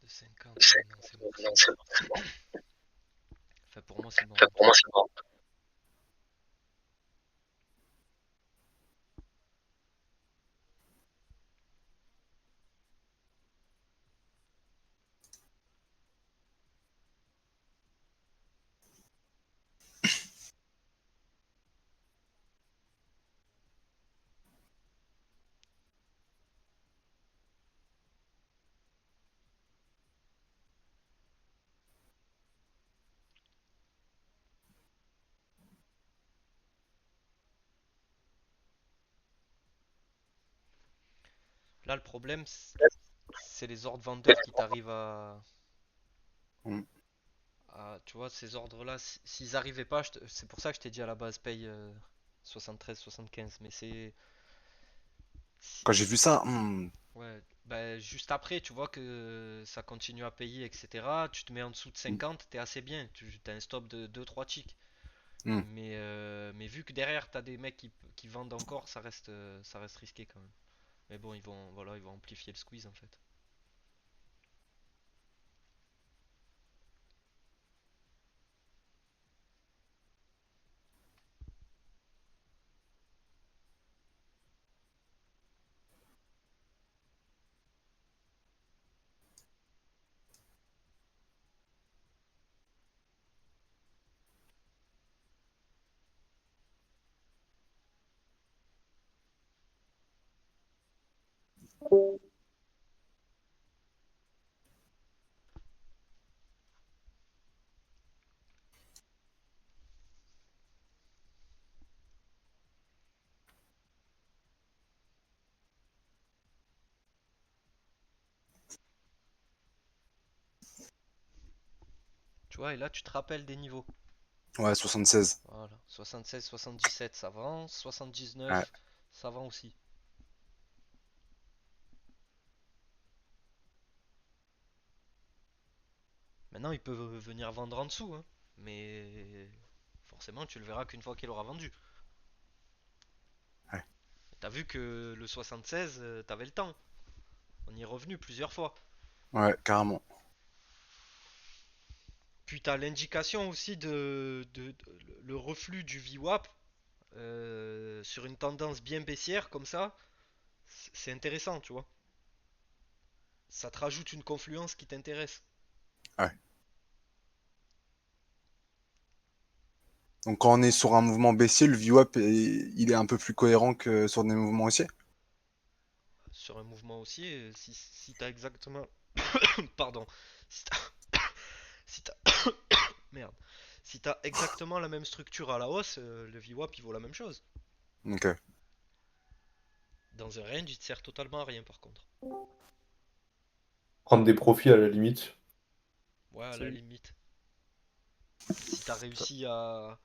De 50, ouais, non c'est mort, c'est mort. Enfin pour moi c'est mort en tout cas. Là le problème c'est les ordres vendeurs qui t'arrivent hmm. tu vois, ces ordres-là, s'ils arrivaient pas, c'est pour ça que je t'ai dit à la base paye 73-75. Mais si- Quand j'ai vu ça, ouais, bah, juste après, tu vois que ça continue à payer, etc. Tu te mets en dessous de hmm, 50, t'es assez bien. Tu as un stop de 2-3 ticks. hmm. Mais vu que derrière t'as des mecs qui vendent encore, ça reste risqué quand même. Mais bon, voilà, ils vont amplifier le squeeze en fait. Tu vois, et là, tu te rappelles des niveaux. Ouais, 76. Voilà. 76, 77, ça vend. Ouais. 79, ça vend aussi. Maintenant, il peut venir vendre en dessous, hein. Mais forcément, tu le verras qu'une fois qu'il aura vendu. Ouais. T'as vu que le 76, t'avais le temps. On y est revenu plusieurs fois. Ouais, carrément. Puis t'as l'indication aussi le reflux du VWAP sur une tendance bien baissière comme ça. C'est intéressant, tu vois. Ça te rajoute une confluence qui t'intéresse. Ouais. Donc quand on est sur un mouvement baissier, le VWAP, il est un peu plus cohérent que sur des mouvements haussiers. Sur un mouvement haussier, si t'as exactement. Pardon. Si t'as. Si t'as. Merde. Si t'as exactement la même structure à la hausse, le VWAP il vaut la même chose. Ok. Dans un range, il te sert totalement à rien par contre. Prendre des profits à la limite. Ouais, à la C'est- limite. Si t'as réussi à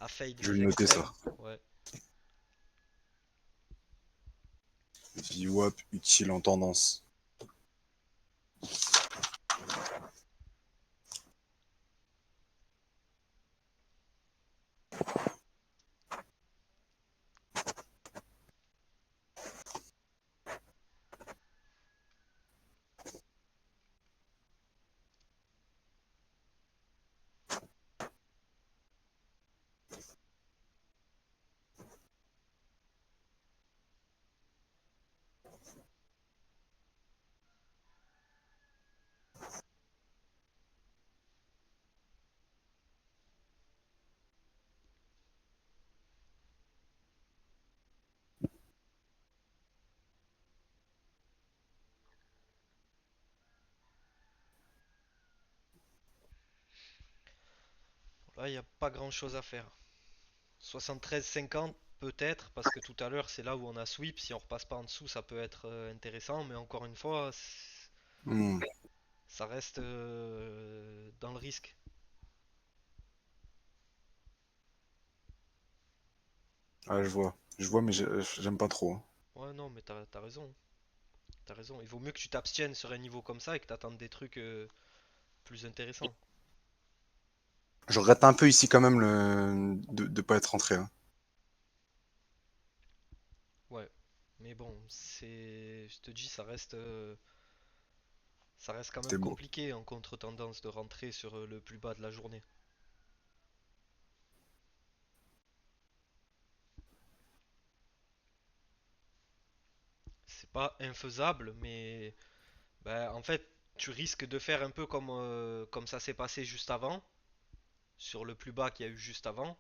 fade Je vais les le noter extrêmes, ça. ouais. VWAP utile en tendance. Là, il n'y a pas grand chose à faire. 73,50 peut-être, parce que tout à l'heure c'est là où on a sweep. Si on repasse pas en dessous, ça peut être intéressant, mais encore une fois, Hmm. ça reste dans le risque. Ouais, je vois. Je vois, mais j'aime pas trop, hein. Ouais, non, mais t'as raison. T'as raison. Il vaut mieux que tu t'abstiennes sur un niveau comme ça et que t'attendes des trucs plus intéressants. Je regrette un peu ici quand même de pas être rentré, hein. Ouais. Mais bon, je te dis, ça reste quand même C'était beau. compliqué en contre-tendance de rentrer sur le plus bas de la journée. C'est pas infaisable, mais bah, en fait, tu risques de faire un peu comme ça s'est passé juste avant, sur le plus bas qu'il y a eu juste avant.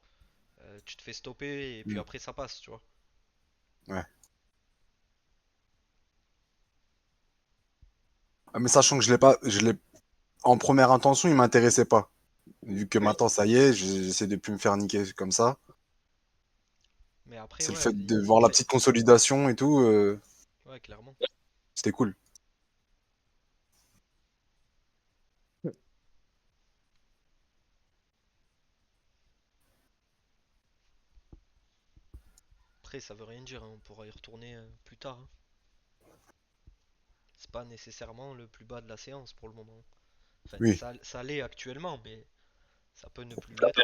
Tu te fais stopper et puis Hmm. après ça passe, tu vois. Ouais. Ah, mais sachant que je l'ai pas, je l'ai en première intention, il m'intéressait pas. Vu que Ouais. maintenant ça y est, j'essaie de plus me faire niquer comme ça. Mais après, C'est le ouais, fait de voir la petite consolidation et tout, ouais, clairement. c'était cool. Après, ça veut rien dire, hein, on pourra y retourner plus tard, hein. C'est pas nécessairement le plus bas de la séance pour le moment. Enfin, Oui. ça l'est actuellement, mais ça peut ne plus l'être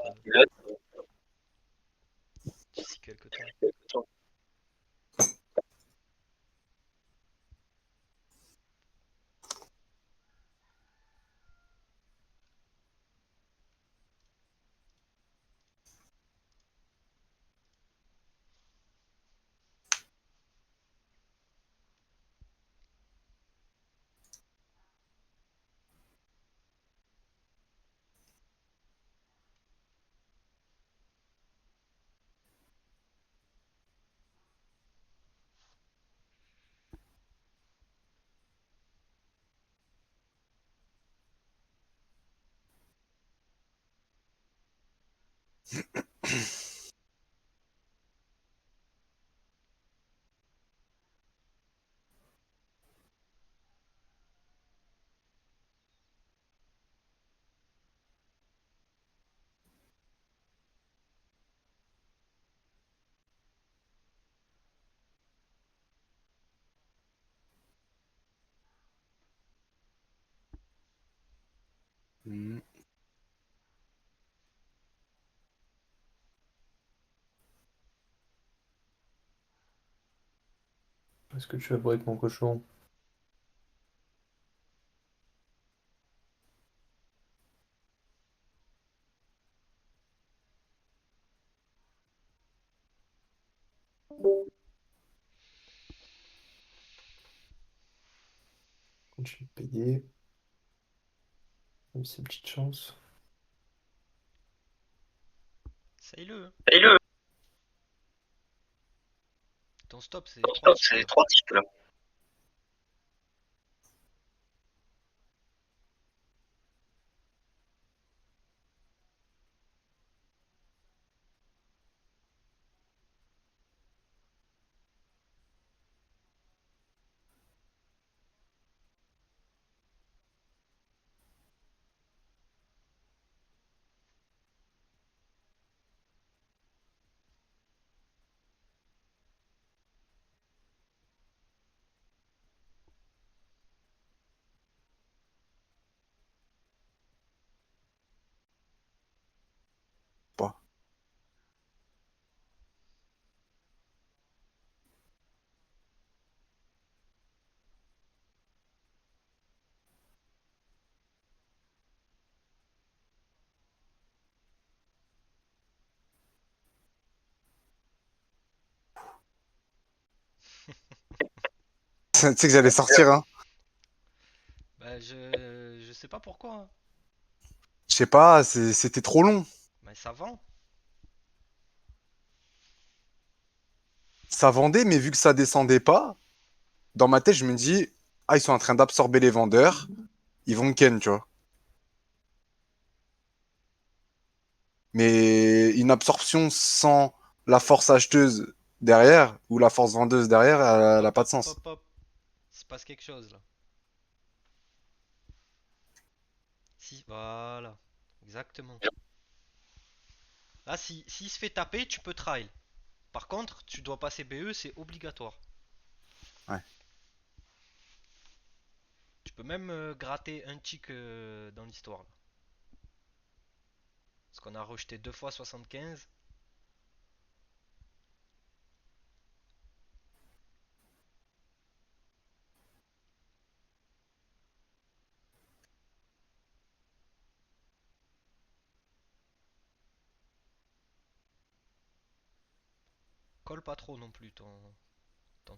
d'ici quelques temps. Hmm. Est-ce que tu vas break mon cochon? Continue de payer. Même si c'est une petite chance. Essaye-le, hein. Paye-le. Ton stop, c'est Ton 3 stop, ticks c'est là. 3 ticks là. Pas. Tu sais que j'allais sortir, hein. Bah, je sais pas pourquoi, hein. Je sais pas, c'était trop long. Mais ça vend. Ça vendait, mais vu que ça descendait pas, dans ma tête, je me dis, ah, ils sont en train d'absorber les vendeurs, ils vont ken, tu vois. Mais une absorption sans la force acheteuse derrière, ou la force vendeuse derrière, elle a Hop, pas de hop, sens. hop, hop. Il se passe quelque chose là. Si, voilà. Exactement. Là, s'il se fait taper, tu peux trail. Par contre, tu dois passer BE, c'est obligatoire. Ouais. Tu peux même gratter un tick dans l'histoire, là. Parce qu'on a rejeté 2 fois 75. Colle pas trop non plus ton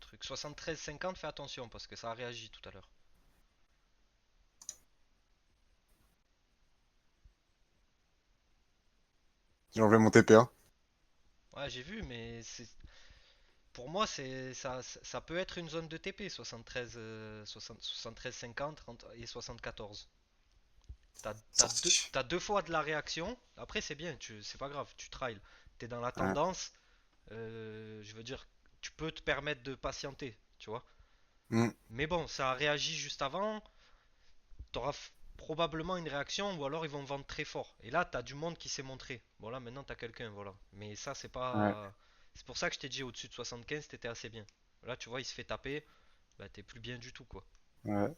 truc. 73,50, fais attention parce que ça a réagi tout à l'heure. J'ai enlevé mon TP1. Ouais, j'ai vu, mais pour moi, ça peut être une zone de TP, 73, 73,50 et 74. Sorti. T'as deux fois de la réaction. Après, c'est bien, c'est pas grave, tu trial. T'es dans la Ouais. tendance. Je veux dire, tu peux te permettre de patienter, tu vois. Hmm. Mais bon, ça a réagi juste avant. T'auras probablement une réaction ou alors ils vont vendre très fort. Et là, t'as du monde qui s'est montré. Bon, là, maintenant, t'as quelqu'un, voilà. Mais ça, c'est Ouais. pas. C'est pour ça que je t'ai dit au-dessus de 75, t'étais assez bien. Là, tu vois, il se fait taper. Bah, t'es plus bien du tout, quoi. Ouais.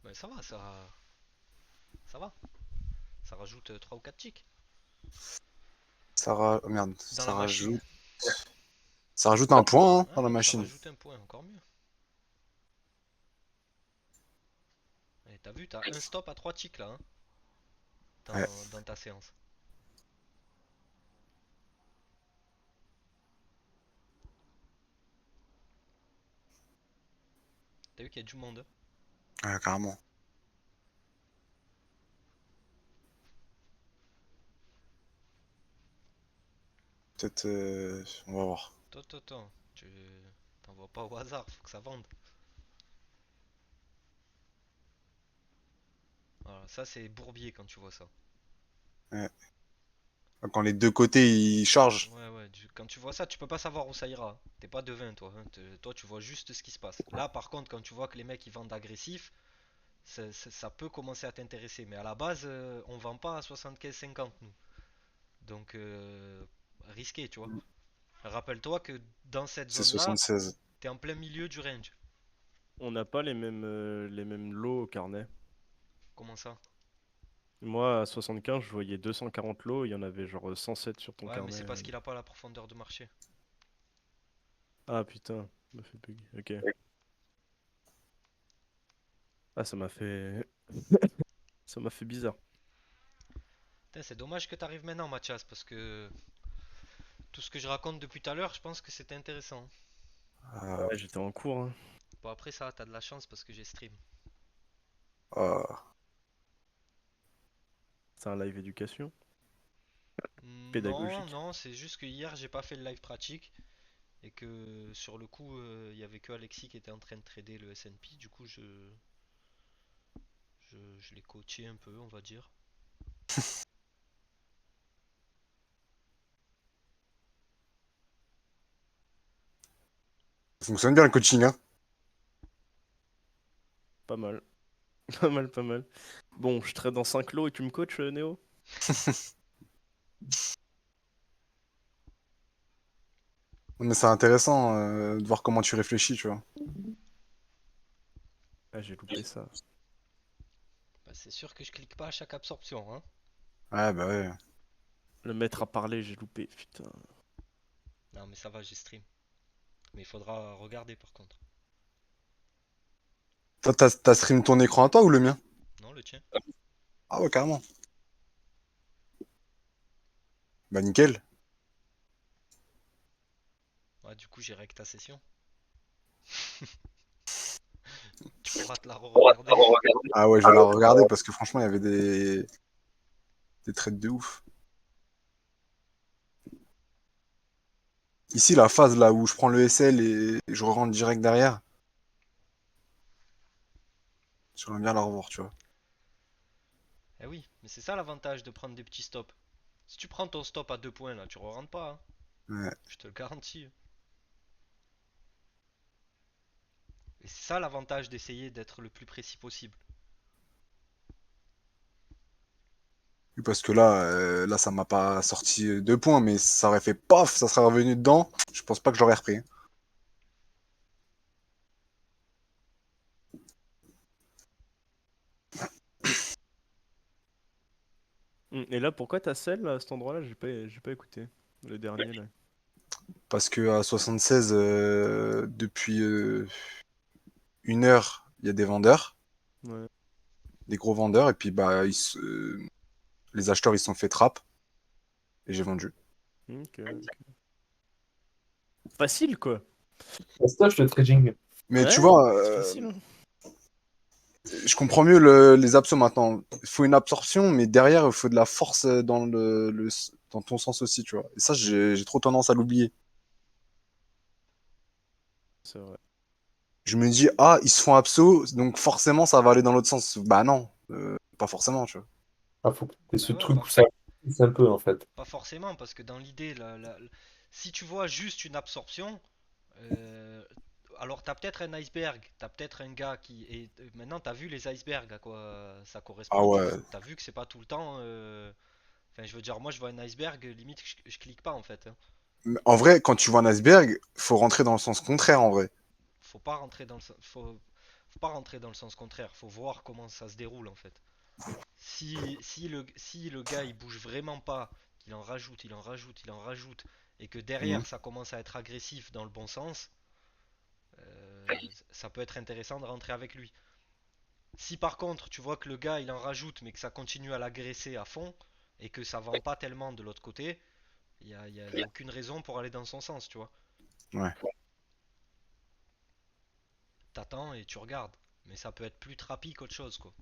Mais ça va, ça va. Ça rajoute 3 ou 4 ticks Oh, merde, dans la machine. ça rajoute un point, hein, Ah dans la oui, ça machine. rajoute un point, encore mieux. Et t'as vu, t'as un stop à 3 ticks là, hein, Ouais. dans ta séance. T'as vu qu'il y a du monde, hein. Ouais, carrément. Peut-être, on va voir. Attends, tu t'envoies pas au hasard, faut que ça vende. Voilà, ça c'est bourbier quand tu vois ça. Ouais. Quand les deux côtés ils chargent. Ouais, quand tu vois ça, tu peux pas savoir où ça ira. T'es pas devin toi, hein. Toi tu vois juste ce qui se passe. Là par contre, quand tu vois que les mecs ils vendent agressif, ça peut commencer à t'intéresser. Mais à la base, on vend pas à 75,50 nous. Donc risqué, tu vois. Rappelle-toi que dans cette C'est zone-là, 76. t'es en plein milieu du range. On n'a pas les mêmes lots au carnet. Comment ça? Moi, à 75, je voyais 240 lots, il y en avait genre 107 sur ton Ouais, mais c'est carnet. parce qu'il a pas la profondeur de marché. Ah putain, ça m'a fait bugger. Ok. Ah, ça m'a fait... ça m'a fait bizarre. Putain, c'est dommage que t'arrives maintenant, Mathias, parce que tout ce que je raconte depuis tout à l'heure, je pense que c'était intéressant. Euh, Ouais, j'étais en cours, hein. Bon, après ça, t'as de la chance parce que j'ai stream. euh, C'est un live éducation. Non, Pédagogique. non, c'est juste que hier j'ai pas fait le live pratique et que sur le coup il y avait que Alexis qui était en train de trader le S&P. Du coup, je l'ai coaché un peu, on va dire. Ça fonctionne bien le coaching, hein. Pas mal. Pas mal, pas mal. Bon, je trade dans 5 lots et tu me coaches, Néo? Mais c'est intéressant de voir comment tu réfléchis, tu vois. Ah, j'ai loupé ça. Bah, c'est sûr que je clique pas à chaque absorption, hein. Ouais, bah ouais. Le maître a parlé, j'ai loupé, putain. Non, mais ça va, j'ai stream. Mais il faudra regarder par contre. Toi, t'as stream ton écran à toi ou le mien? Non, le tien. Ah ouais, carrément. Bah nickel. Ouais, du coup, j'ai rec ta session. Tu pourras te la re-regarder. Ah ouais, je vais la regarder parce que franchement, il y avait des trades de ouf. Ici, la phase là où je prends le SL et je rentre direct derrière, j'aimerais bien la revoir, tu vois. Eh oui, mais c'est ça l'avantage de prendre des petits stops. Si tu prends ton stop à 2 points là, tu re-rentres pas, hein. Ouais. Je te le garantis. Et c'est ça l'avantage d'essayer d'être le plus précis possible. Oui, parce que là, ça m'a pas sorti 2 points, mais ça aurait fait paf, ça serait revenu dedans. Je pense pas que je l'aurais repris. Et là, pourquoi t'as celle à cet endroit-là? J'ai pas écouté. Le dernier, là. Parce que à 76, depuis 1 heure, il y a des vendeurs, Ouais. des gros vendeurs, et puis bah les acheteurs ils se sont fait trap et j'ai vendu. Ok, ok. Facile, quoi. Stage le trading. Mais tu Ouais, vois, c'est facile, hein. je comprends mieux les absos maintenant. Il faut une absorption, mais derrière, il faut de la force dans dans ton sens aussi, tu vois. Et ça, j'ai trop tendance à l'oublier. C'est vrai. Je me dis, ah, ils se font abso, donc forcément, ça va aller dans l'autre sens. Bah non, pas forcément, tu vois. Ah, faut que t'aies ce Bah ouais, truc où ça glisse un peu en fait. pas forcément, parce que dans l'idée, si tu vois juste une absorption, euh, alors t'as peut-être un iceberg, t'as peut-être un gars qui est. Maintenant, t'as vu les icebergs à quoi ça Ah correspond. ouais. T'as vu que c'est pas tout le temps. Enfin, je veux dire, moi je vois un iceberg, limite je clique pas en fait, hein. Mais en vrai, quand tu vois un iceberg, faut rentrer dans le sens contraire, en vrai. Faut pas rentrer dans faut pas rentrer dans le sens contraire. Faut voir comment ça se déroule en fait. Si le gars il bouge vraiment pas, qu'il en rajoute, il en rajoute, il en rajoute, et que Mhm. derrière ça commence à être agressif dans le bon sens, ça peut être intéressant de rentrer avec lui. Si par contre tu vois que le gars il en rajoute mais que ça continue à l'agresser à fond et que ça vend pas tellement de l'autre côté, y a aucune raison pour aller dans son sens, tu vois. Ouais. T'attends et tu regardes. Mais ça peut être plus trappy qu'autre chose, quoi.